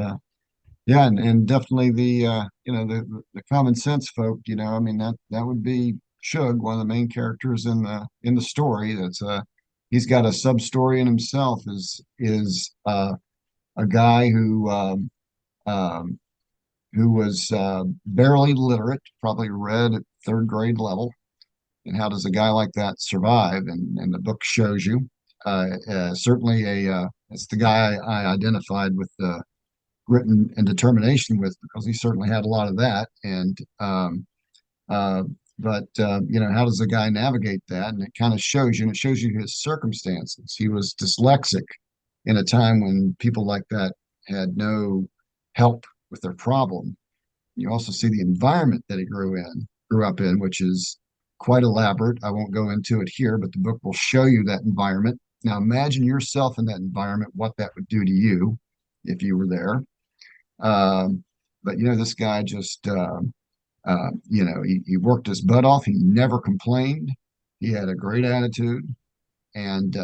yeah, and definitely the the common sense folk, I mean that would be Shug, one of the main characters in the story. That's he's got a sub story in himself. Is a guy um, who was barely literate, probably read at third grade level. And how does a guy like that survive? And the book shows you. Certainly it's the guy I identified with grit and determination with, because he certainly had a lot of that. And uh, but how does a guy navigate that? And it kind of shows you, and it shows you his circumstances. He was dyslexic in a time when people like that had no help with their problem. You also see the environment that he grew up in, which is quite elaborate. I won't go into it here, but the book will show you that environment. Now imagine yourself in that environment, what that would do to you if you were there. But this guy just he worked his butt off. He never complained. He had a great attitude, and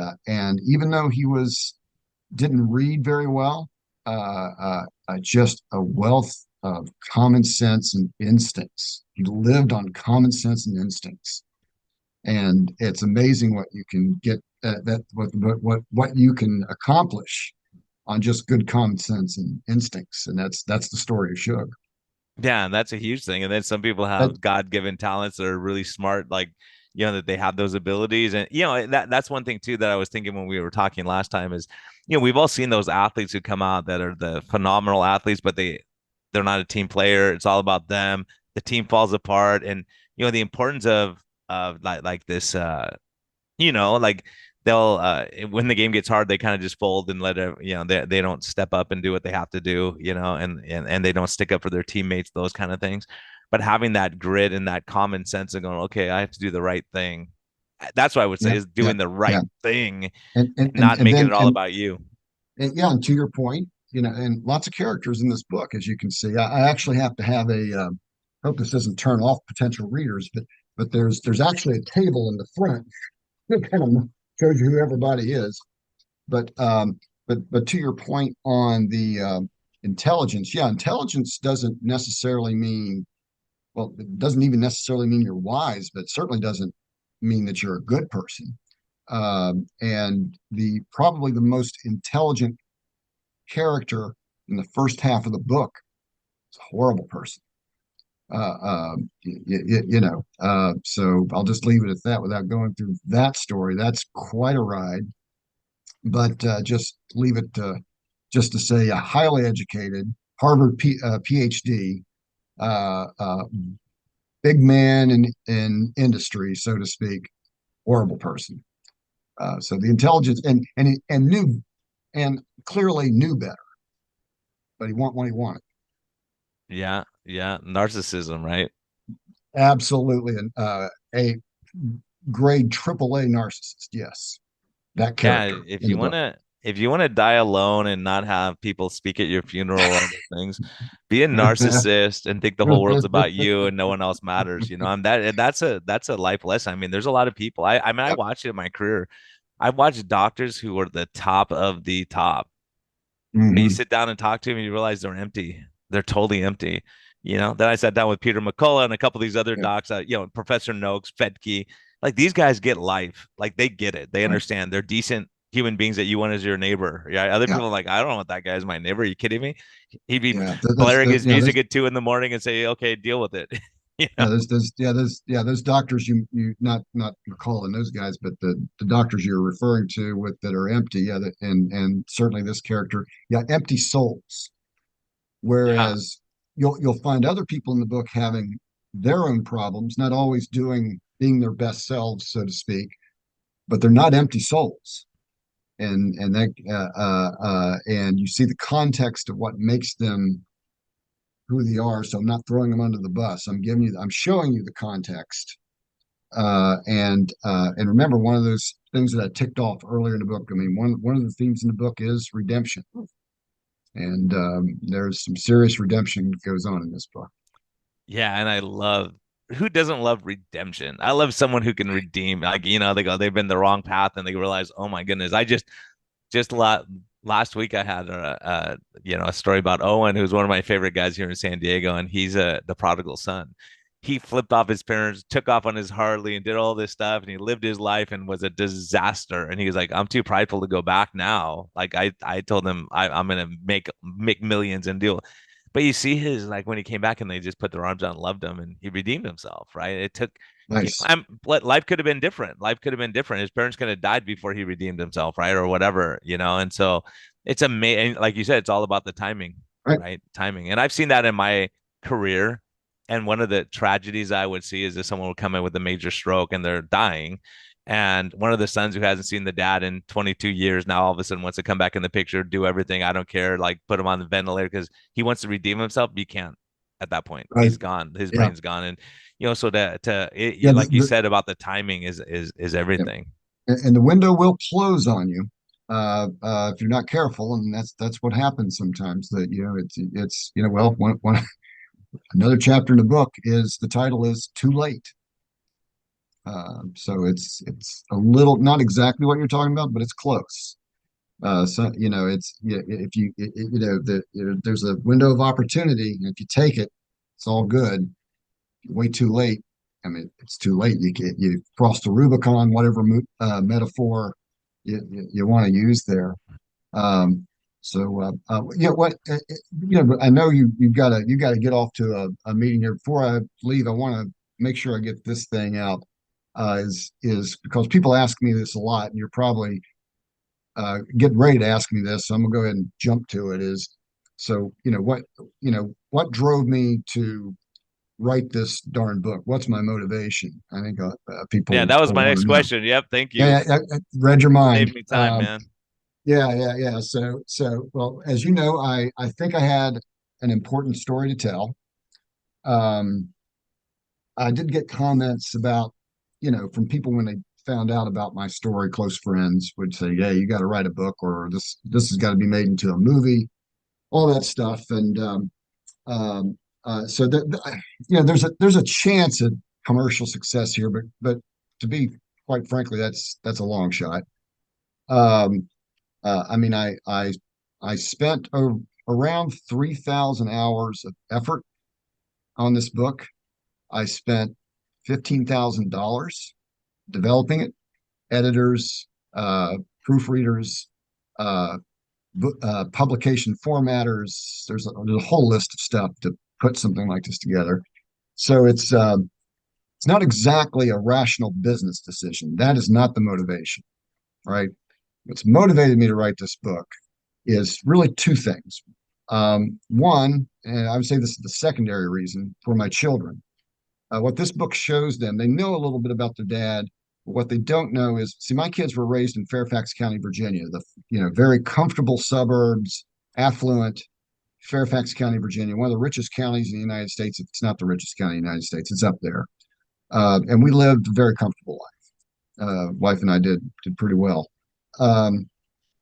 even though he was didn't read very well, just a wealth of common sense and instincts. He lived on common sense and instincts, and it's amazing what you can get that what you can accomplish on just good common sense and instincts, and that's the story of Shug. Yeah, and that's a huge thing. And then some people That, have God-given talents that are really smart, like, that they have those abilities. And that's one thing too that I was thinking when we were talking last time is, we've all seen those athletes who come out that are the phenomenal athletes, but they're not a team player. It's all about them. The team falls apart. And the importance of like this like they'll when the game gets hard, they kind of just fold and let it, they don't step up and do what they have to do, and they don't stick up for their teammates, those kind of things. But having that grit and that common sense and going, okay, I have to do the right thing. That's what I would say yeah, is yeah, doing the yeah, right thing and and not and making then it all about you. yeah, and to your point, and lots of characters in this book, as you can see. I actually have to have a. Hope this doesn't turn off potential readers, but there's actually a table in the front that kind of shows you who everybody is. But but to your point on the intelligence, yeah, intelligence doesn't necessarily mean, well, it doesn't even necessarily mean you're wise, but it certainly doesn't mean that you're a good person. And the probably the most intelligent character in the first half of the book is a horrible person. So I'll just leave it at that without going through that story. That's quite a ride, but just leave it just to say a highly educated Harvard PhD, uh, uh, big man in industry, so to speak, horrible person. So the intelligence and knew and clearly knew better, but he wanted what he wanted. Yeah, yeah, narcissism, right? Absolutely, a grade AAA narcissist. Yes, that Yeah, character in the book. if you want to die alone and not have people speak at your funeral or other things, be a narcissist and think the whole world's about you and no one else matters. And that's a life lesson. I mean, there's a lot of people. I mean, I Yep. watched it in my career. I watched doctors who were the top of the top. But you Hmm. sit down and talk to them, and you realize they're empty. They're totally empty. Then I sat down with Peter McCullough and a couple of these other Yep. docs, Professor Noakes, Fedke. Like these guys get life. Like they get it. They Right. understand. They're decent human beings that you want as your neighbor. Yeah. Other Yeah. people are like, I don't want that guy as my neighbor. Are you kidding me? He'd be Yeah. blaring his There's music at 2 in the morning and say, okay, deal with it. You know? Those doctors you not McCall and those guys, but the doctors you're referring to with that are empty, and certainly this character, empty souls. Yeah. Whereas you'll find other people in the book having their own problems, not always being their best selves, so to speak, but they're not empty souls. And you see the context of what makes them who they are. So I'm not throwing them under the bus. I'm showing you the context. And remember, one of those things that I ticked off earlier in the book. I mean, one of the themes in the book is redemption, and there's some serious redemption that goes on in this book. Yeah, and I love who doesn't love redemption? I love someone who can redeem. Like, they go, they've been the wrong path and they realize, oh my goodness, just last week I had a story about Owen, who's one of my favorite guys here in San Diego, and he's the prodigal son. He flipped off his parents, took off on his Harley, and did all this stuff, and he lived his life and was a disaster. And he was like, "I'm too prideful to go back now." Like I told him I'm gonna make millions and deal. But you see his like when he came back and they just put their arms out and loved him, and he redeemed himself, right? It took Nice. life could have been different. Life could have been different. His parents could have died before he redeemed himself, right? Or whatever. And so it's amazing. Like you said, it's all about the timing, Right. right? Timing. And I've seen that in my career. And one of the tragedies I would see is if someone would come in with a major stroke and they're dying. And one of the sons who hasn't seen the dad in 22 years now all of a sudden wants to come back in the picture, do everything. I don't care, like put him on the ventilator because he wants to redeem himself. You can't at that point. Right. He's gone. His Yeah. brain's gone. And so Yeah. like you said about the timing is Yeah. everything. And the window will close on you if you're not careful, and that's what happens sometimes. That it's well, one another chapter in the book is the title is "Too Late." So it's a little not exactly what you're talking about, but it's close. So it's if there's a window of opportunity, and if you take it, it's all good. Way too late. I mean, it's too late. You cross the Rubicon, whatever metaphor you want to use there. Um, what I know you've got to get off to a meeting here. Before I leave, I want to make sure I get this thing out. Is because people ask me this a lot, and you're probably getting ready to ask me this. So I'm gonna go ahead and jump to it. So what drove me to write this darn book? What's my motivation? I think Yeah, people that was will my want next to know. question. Yep, thank you. Yeah, I read your mind. Save me time, man. Yeah. So, well, as you know, I think I had an important story to tell. Um, I did get comments about, from people when they found out about my story. Close friends would say, "Yeah, you got to write a book, or this has got to be made into a movie." All that stuff, and so there's a chance at commercial success here, but to be quite frankly, that's a long shot. Um, I mean, I spent around 3,000 hours of effort on this book. I spent $15,000 developing it, editors, proofreaders, uh, publication formatters. There's a whole list of stuff to put something like this together. So it's not exactly a rational business decision. That is not the motivation, right? What's motivated me to write this book is really two things. One, and I would say this is the secondary reason, for my children. What this book shows them, they know a little bit about their dad, but what they don't know is, see, my kids were raised in Fairfax County, Virginia, the very comfortable suburbs, affluent Fairfax County, Virginia, one of the richest counties in the United States. If it's not the richest county in the United States, it's up there. And we lived a very comfortable life. Wife and I did pretty well. Um,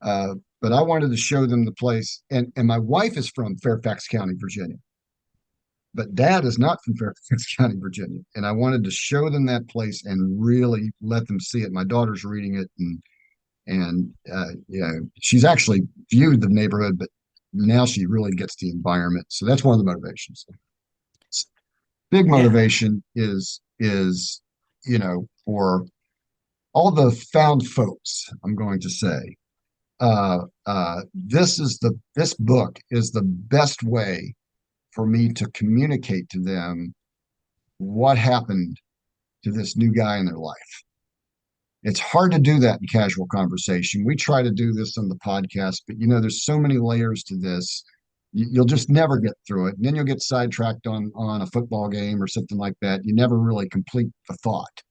uh, but I wanted to show them the place, and my wife is from Fairfax County, Virginia, but dad is not from Fairfax County, Virginia. And I wanted to show them that place and really let them see it. My daughter's reading it, and she's actually viewed the neighborhood, but now she really gets the environment. So that's one of the motivations. Big Yeah. motivation is for all the found folks, I'm going to say, this book is the best way for me to communicate to them what happened to this new guy in their life. It's hard to do that in casual conversation. We try to do this on the podcast, but there's so many layers to this. You'll just never get through it. And then you'll get sidetracked on a football game or something like that. You never really complete the thought.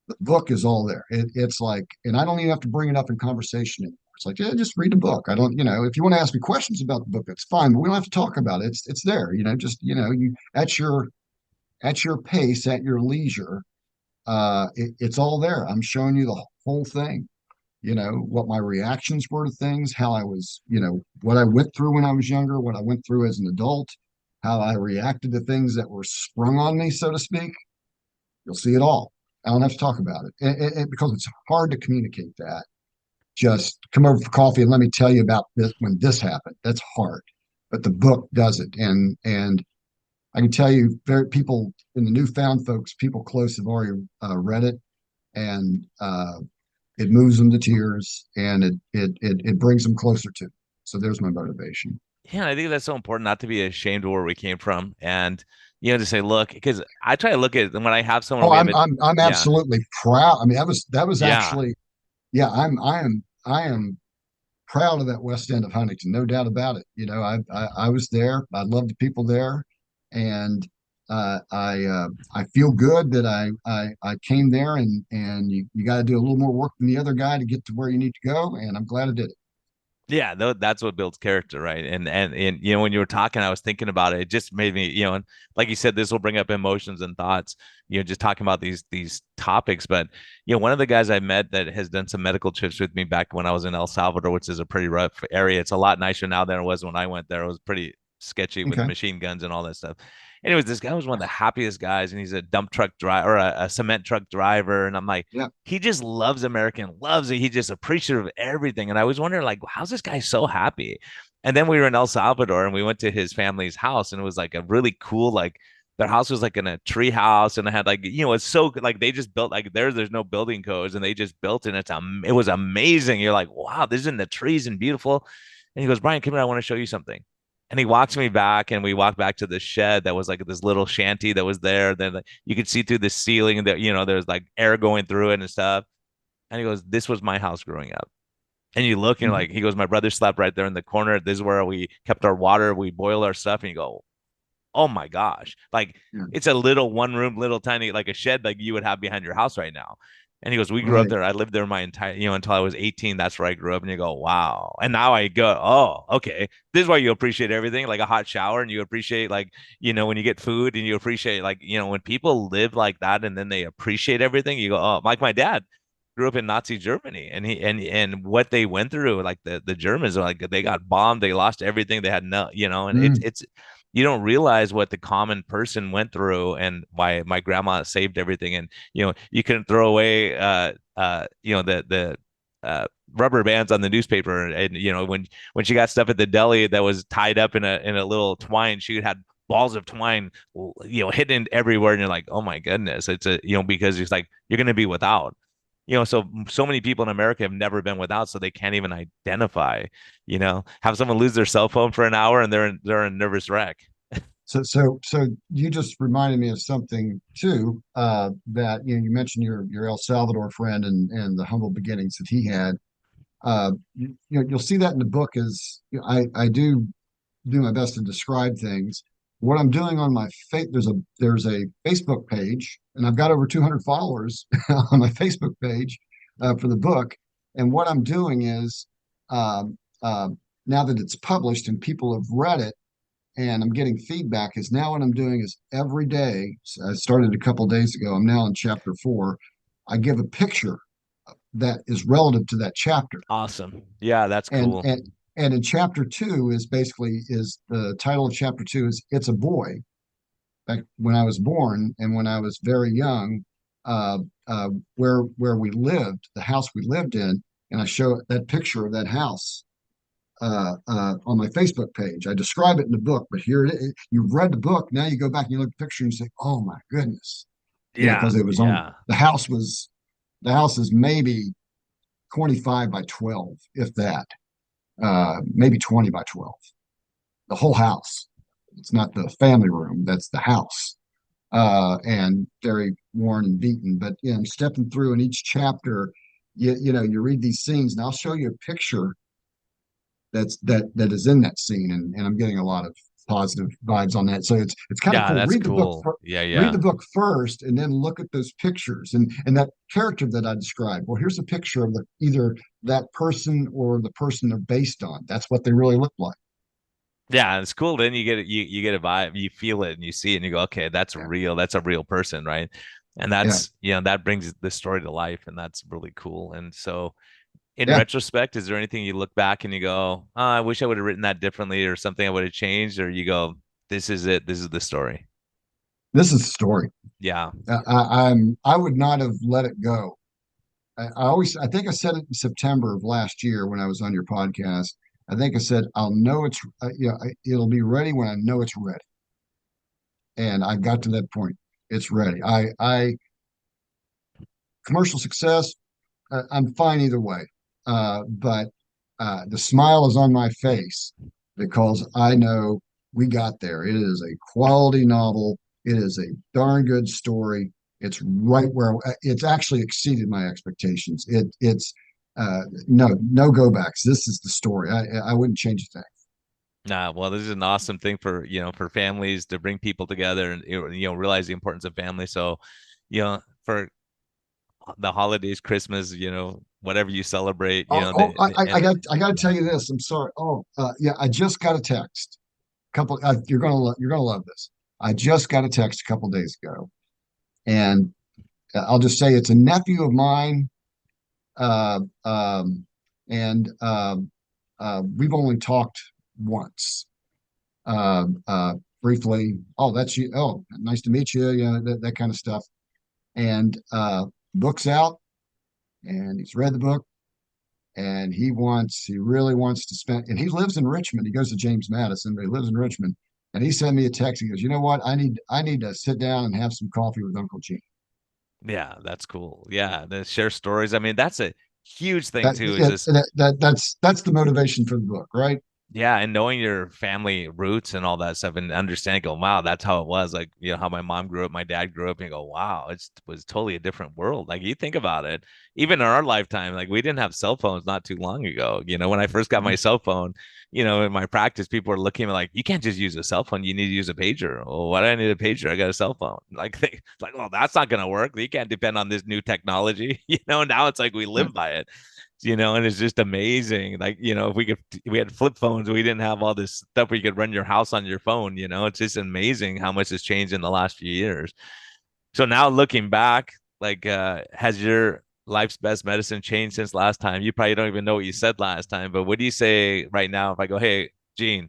The book is all there. It's like, and I don't even have to bring it up in conversation anymore. It's like, yeah, just read the book. I don't, if you want to ask me questions about the book, that's fine, but we don't have to talk about it. It's there, just, you at your pace, at your leisure, it's all there. I'm showing you the whole thing, what my reactions were to things, how I was, what I went through when I was younger, what I went through as an adult, how I reacted to things that were sprung on me, so to speak. You'll see it all. I don't have to talk about it, because it's hard to communicate that. Just come over for coffee and let me tell you about this when this happened. That's hard, but the book does it. And I can tell you, people in the newfound folks, people close have already read it, and it moves them to tears, and it brings them closer to. So there's my motivation. Yeah, I think that's so important not to be ashamed of where we came from, and to say, look, because I try to look at when I have someone Oh, we I'm haven't, I'm I'm yeah, absolutely proud. I mean, that was yeah, actually, yeah. I am proud of that West End of Huntington, no doubt about it. I was there. I love the people there, and I feel good that I came there, and you got to do a little more work than the other guy to get to where you need to go, and I'm glad I did it. yeah. That's what builds character, right? And when you were talking, I was thinking about it. It just made me, and like you said, this will bring up emotions and thoughts. Just talking about these topics. But one of the guys I met that has done some medical trips with me back when I was in El Salvador, which is a pretty rough area. It's a lot nicer now than it was when I went there. It was pretty sketchy with Okay. machine guns and all that stuff. Anyways, this guy was one of the happiest guys, and he's a dump truck driver or a cement truck driver. And I'm like, Yeah. he just loves American, loves it. He's just appreciative of everything. And I was wondering, like, how's this guy so happy? And then we were in El Salvador and we went to his family's house, and it was like a really cool, like their house was like in a tree house, and it had like, it's so like they just built like there's no building codes, and they just built it. And it was amazing. You're like, wow, this is in the trees and beautiful. And he goes, Brian, come here, I want to show you something. And he walks me back, and we walk back to the shed that was like this little shanty that was there. Then like, you could see through the ceiling that there's like air going through it and stuff. And he goes, "This was my house growing up." And you look and Mhm. like he goes, "My brother slept right there in the corner. This is where we kept our water. We boil our stuff." And you go, "Oh my gosh!" Like Yeah. it's a little one room, little tiny like a shed like you would have behind your house right now. And he goes, "We grew up Right. there. I lived there my entire, until I was 18. That's where I grew up." And you go, "Wow." And now I go, "Oh, okay. This is why you appreciate everything, like a hot shower, and you appreciate like, when you get food, and you appreciate like, when people live like that and then they appreciate everything, you go, oh, like my dad grew up in Nazi Germany, and and what they went through, like the Germans are like they got bombed, they lost everything, they had no, and Mm. it's you don't realize what the common person went through and why my grandma saved everything. And you couldn't throw away the rubber bands on the newspaper. And when she got stuff at the deli that was tied up in a little twine, she had balls of twine hidden everywhere. And you're like, oh my goodness, it's a because it's like you're going to be without. So many people in America have never been without, so they can't even identify. Have someone lose their cell phone for an hour, and they're in nervous wreck. So you just reminded me of something too. That you mentioned your El Salvador friend and the humble beginnings that he had. You'll see that in the book. I do my best to describe things. What I'm doing on my there's a Facebook page, and I've got over 200 followers on my Facebook page for the book. And what I'm doing is, um, uh, now that it's published and people have read it, and I'm getting feedback, is now what I'm doing is every day. So I started a couple days ago. I'm now in chapter 4. I give a picture that is relative to that chapter. Awesome. Yeah, that's and cool. and and in chapter 2 is the title of chapter 2 is It's a Boy. Back when I was born and when I was very young, uh, where we lived, the house we lived in, and I show that picture of that house on my Facebook page. I describe it in the book, but here it is. You've read the book, now you go back and you look at the picture and you say, "Oh my goodness," Yeah, because it was on yeah. the house is maybe 25 by 12, if that, maybe 20 by 12. The whole house. It's not the family room, that's the house. and very worn and beaten. But stepping through in each chapter, you read these scenes, and I'll show you a picture that is in that scene, and I'm getting a lot of positive vibes on that. So it's kind of Yeah, cool. that's cool. Yeah, Read yeah. the book first, and then look at those pictures and that character that I described. Well, here's a picture of either that person or the person they're based on. That's what they really look like. Yeah, it's cool. Then you get it, you get a vibe, you feel it and you see it and you go, okay, that's Yeah, real. That's a real person, right? And yeah, that's, that brings the story to life and that's really cool. And so in yeah. retrospect, is there anything you look back and you go, oh, I wish I would have written that differently or something I would have changed? Or you go, this is it. This is the story. This is the story. Yeah. I would not have let it go. I think I said it in September of last year when I was on your podcast. I think I said I'll know it'll be ready when I know it's ready, and I got to that point. It's ready. I commercial success. I'm fine either way, but the smile is on my face because I know we got there. It is a quality novel. It is a darn good story. It's right where it's actually exceeded my expectations. It's no go backs. This is the story. I wouldn't change a thing. Nah, well, this is an awesome thing for, for families to bring people together and, realize the importance of family. So, for the holidays, Christmas, whatever you celebrate, I got to tell you this. I'm sorry. Oh, yeah, I just got a text. Couple, you're gonna love this. I just got a text a couple days ago, and I'll just say it's a nephew of mine, uh, and we've only talked once, uh, uh, briefly. Oh, that's you. Oh, nice to meet you. That kind of stuff. And book's out, and he's read the book, and he really wants to spend. And he lives in Richmond. He goes to James Madison, but he lives in Richmond. And he sent me a text. He goes, "You know what? I need to sit down and have some coffee with Uncle Gene." yeah, that's cool. Yeah, the share stories. I mean, that's a huge thing That, too, is yeah, this. that's the motivation for the book, right? Yeah, and knowing your family roots and all that stuff and understanding, go, wow, that's how it was. Like, how my mom grew up, my dad grew up, and you go, wow, it was totally a different world. Like you think about it, even in our lifetime, like we didn't have cell phones not too long ago. When I first got my cell phone, in my practice, people were looking at me like, you can't just use a cell phone, you need to use a pager. Well, why do I need a pager? I got a cell phone. Like like, well, that's not gonna work. You can't depend on this new technology. Now it's like we Yeah, live by it, and it's just amazing. Like, if we had flip phones, we didn't have all this stuff where you could run your house on your phone. It's just amazing how much has changed in the last few years. So now looking back, like, has your life's best medicine changed since last time? You probably don't even know what you said last time, but what do you say right now if I go, hey, Gene,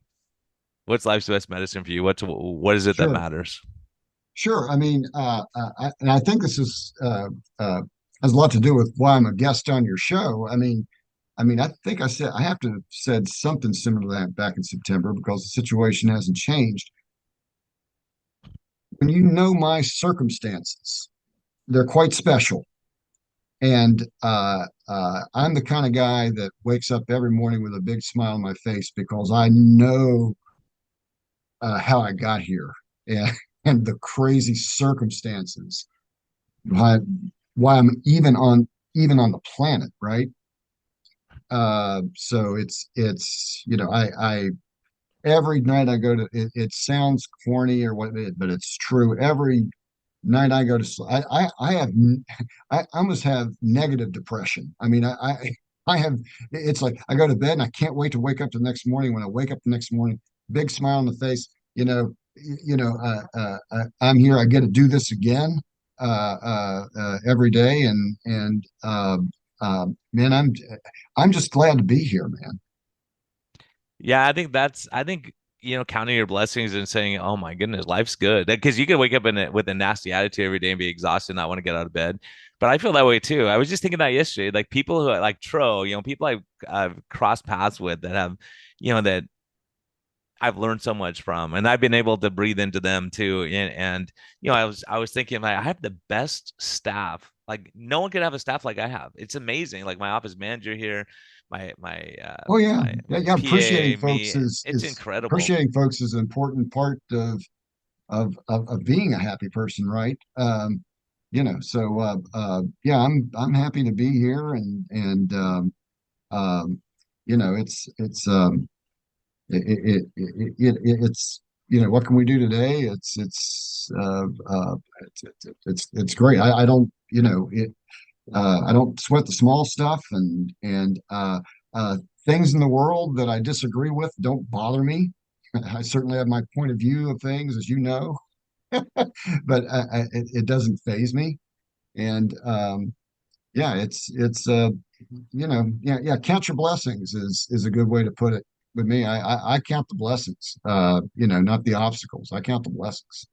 what's life's best medicine for you? What is it that sure. matters? Sure. I mean, and I think this has a lot to do with why I'm a guest on your show. I think I have to have said something similar to that back in September because the situation hasn't changed. When you know my circumstances, they're quite special, and I'm the kind of guy that wakes up every morning with a big smile on my face because I know how I got here and, and the crazy circumstances why why I'm even on the planet, right? So it's I every night I go to it sounds corny or what it is, but it's true. Every night I go to sleep, I have I almost have negative depression. I have it's like I go to bed and I can't wait to wake up the next morning. When I wake up the next morning, big smile on the face. I'm here. I get to do this again every day, and man, I'm just glad to be here, man. Yeah, I think, counting your blessings and saying, oh my goodness, life's good. Because you could wake up with a nasty attitude every day and be exhausted and not want to get out of bed. But I feel that way too. I was just thinking that yesterday. Like people who like Tro, people I've crossed paths with that have, that I've learned so much from, and I've been able to breathe into them too. And I was thinking, like, I have the best staff. Like no one could have a staff like I have. It's amazing. Like my office manager here, Oh yeah, my yeah, yeah. PA, me. It's incredible. Appreciating folks is an important part of of being a happy person, right? Yeah, I'm happy to be here, and um, it's what can we do today? It's great. I don't I don't sweat the small stuff, and things in the world that I disagree with don't bother me. I certainly have my point of view of things, as you know, but it doesn't faze me. And yeah, yeah, count your blessings is a good way to put it with me. I count the blessings, not the obstacles. I count the blessings.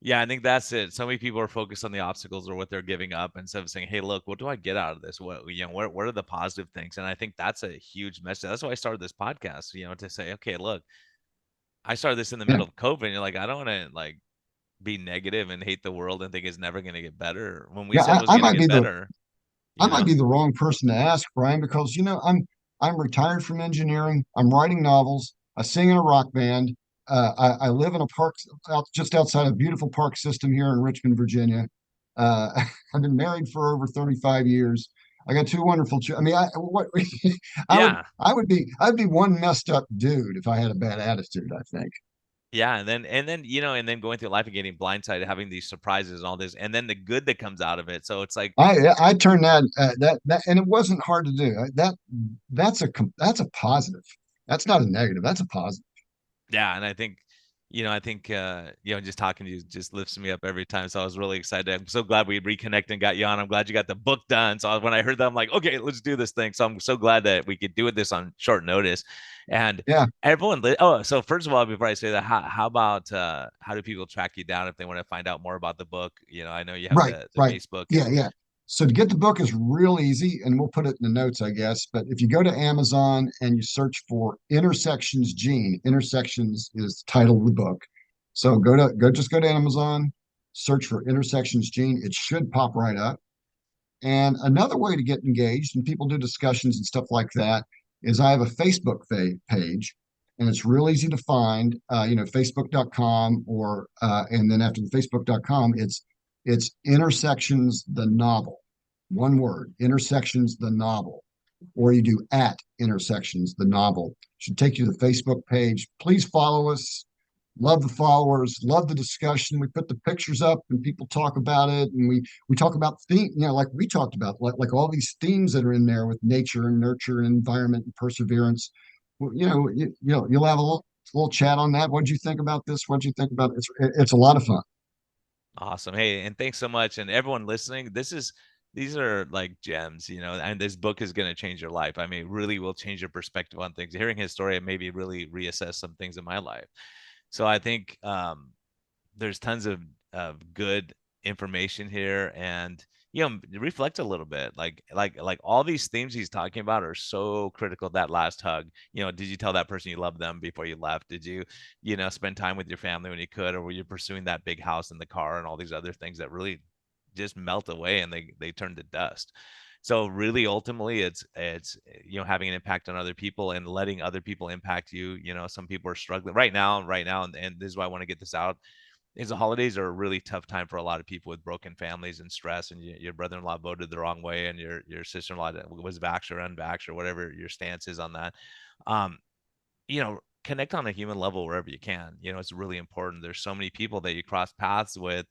Yeah, I think that's it. So many people are focused on the obstacles or what they're giving up instead of saying, "Hey, look, what do I get out of this? What are the positive things?" And I think that's a huge message. That's why I started this podcast, to say, "Okay, look, I started this in the Yeah, middle of COVID, and you're like, I don't want to like be negative and hate the world and think it's never going to get better. When we yeah. said it was I going to might get be the better, I you might know? be the wrong person to ask, Brian, because I'm retired from engineering. I'm writing novels. I sing in a rock band. I live in a park just outside a beautiful park system here in Richmond, Virginia. Uh, I've been married for over 35 years. I got two wonderful children. I mean, Yeah. I'd be one messed up dude if I had a bad attitude, I think. Yeah, and then going through life and getting blindsided, having these surprises and all this, and then the good that comes out of it. So it's like, I turned that, and it wasn't hard to do. That's a positive. That's not a negative. That's a positive. yeah, and I think just talking to you just lifts me up every time. So I was really excited. I'm so glad we reconnected and got you on. I'm glad you got the book done. So when I heard that, I'm like, okay, let's do this thing. So I'm so glad that we could do this on short notice. And Yeah, so first of all, before I say that, how about how do people track you down if they want to find out more about the book? I know you have right, the right. Facebook Yeah, and yeah. So to get the book is real easy, and we'll put it in the notes, I guess. But if you go to Amazon and you search for Intersections Gene, Intersections is the title of the book. So just go to Amazon, search for Intersections Gene. It should pop right up. And another way to get engaged, and people do discussions and stuff like that, is I have a Facebook page, and it's real easy to find. Facebook.com, and then after the Facebook.com, it's Intersections the Novel, one word, Intersections the Novel, or you do at Intersections the Novel. It should take you to the Facebook page. Please follow us. Love the followers, love the discussion. We put the pictures up and people talk about it, and we talk about theme, like we talked about, like all these themes that are in there with nature and nurture and environment and perseverance. Well, you'll have a little chat on that. What'd you think about this? What'd you think about it? It's a lot of fun. awesome. Hey, and thanks so much. And everyone listening, these are like gems, and this book is going to change your life. I mean, it really will change your perspective on things. Hearing his story and maybe really reassess some things in my life. So I think there's tons of good information here, and reflect a little bit, like all these themes he's talking about are so critical. That last hug, did you tell that person you loved them before you left? Did you spend time with your family when you could, or were you pursuing that big house in the car and all these other things that really just melt away and they turn to dust? So really ultimately it's having an impact on other people and letting other people impact you. Some people are struggling right now, and this is why I want to get this out, is the holidays are a really tough time for a lot of people with broken families and stress, and your brother-in-law voted the wrong way, and your sister-in-law was vax or unvax or whatever your stance is on that. um Connect on a human level wherever you can. It's really important. There's so many people that you cross paths with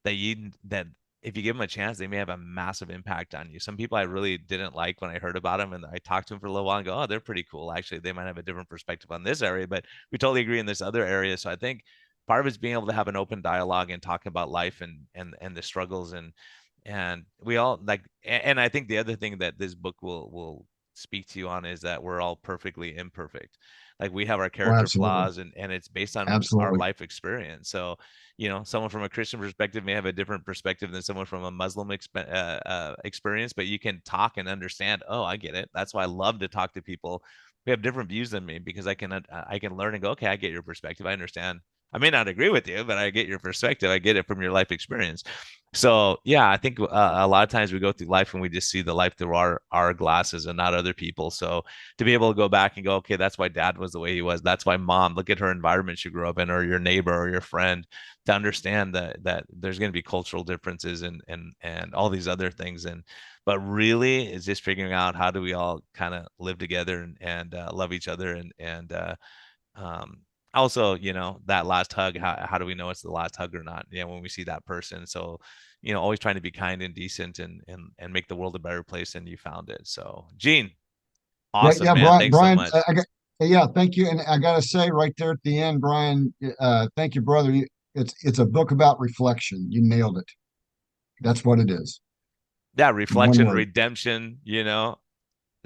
that if you give them a chance, they may have a massive impact on you. Some people I really didn't like when I heard about them, and I talked to them for a little while and go, oh, they're pretty cool. Actually, they might have a different perspective on this area, but we totally agree in this other area. So I think part of it's being able to have an open dialogue and talk about life and the struggles, and we all like, and I think the other thing that this book will speak to you on is that we're all perfectly imperfect. Like we have our Oh, character absolutely, flaws, and it's based on our absolutely. life experience. So someone from a Christian perspective may have a different perspective than someone from a Muslim experience, but you can talk and understand, oh, I get it. That's why I love to talk to people who have different views than me, because I can learn and go, okay, I get your perspective, I understand I may not agree with you, but I get your perspective. I get it from your life experience. So yeah, I think a lot of times we go through life and we just see the life through our glasses and not other people. So to be able to go back and go, okay, that's why dad was the way he was. That's why mom, look at her environment she grew up in, or your neighbor or your friend, to understand that there's going to be cultural differences and all these other things. And but really, it's just figuring out how do we all kind of live together and love each other um, also, that last hug, how do we know it's the last hug or not? Yeah, when we see that person. So, always trying to be kind and decent and make the world a better place than you found it. So, Gene, Yeah, awesome, yeah, man. Brian. Thanks so Brian, much. yeah, thank you. And I gotta say, right there at the end, Brian, thank you, brother. It's a book about reflection. You nailed it. That's what it is Yeah, in one reflection, word. redemption,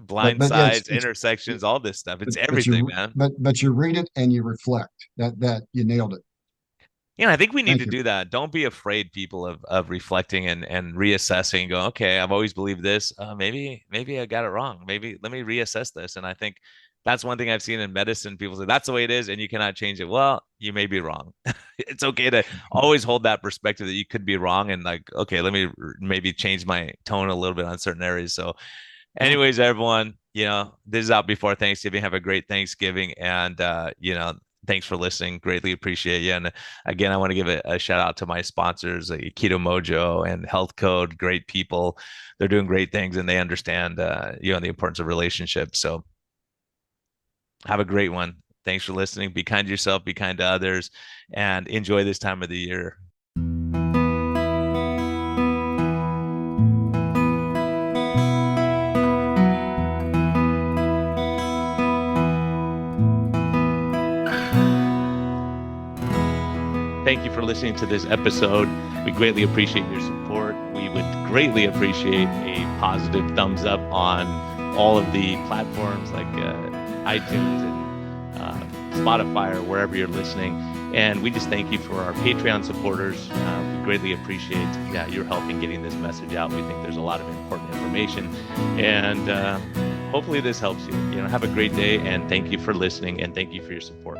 blind But yeah, sides, intersections, all this stuff. It's everything, man. but you read it and you reflect. That you nailed it. I think we need Thank to you. do that. Don't be afraid, people, of reflecting and reassessing. Go, okay, I've always believed this. Maybe I got it wrong. Maybe let me reassess this. And I think that's one thing I've seen in medicine. People say that's the way it is, and you cannot change it. Well, you may be wrong. It's okay to always hold that perspective that you could be wrong, and like, okay, let me maybe change my tone a little bit on certain areas. So, Yeah. anyways, everyone, this is out before Thanksgiving. Have a great Thanksgiving, and thanks for listening. Greatly appreciate you. And again, I want to give a shout out to my sponsors, like Keto Mojo and Health Code. Great people. They're doing great things, and they understand the importance of relationships. So have a great one. Thanks for listening. Be kind to yourself, be kind to others, and enjoy this time of the year. Thank you for listening to this episode. We greatly appreciate your support. We would greatly appreciate a positive thumbs up on all of the platforms like iTunes and Spotify or wherever you're listening. And we just thank you for our Patreon supporters. We greatly appreciate your help in getting this message out. We think there's a lot of important information. And hopefully this helps you. Have a great day. And thank you for listening. And thank you for your support.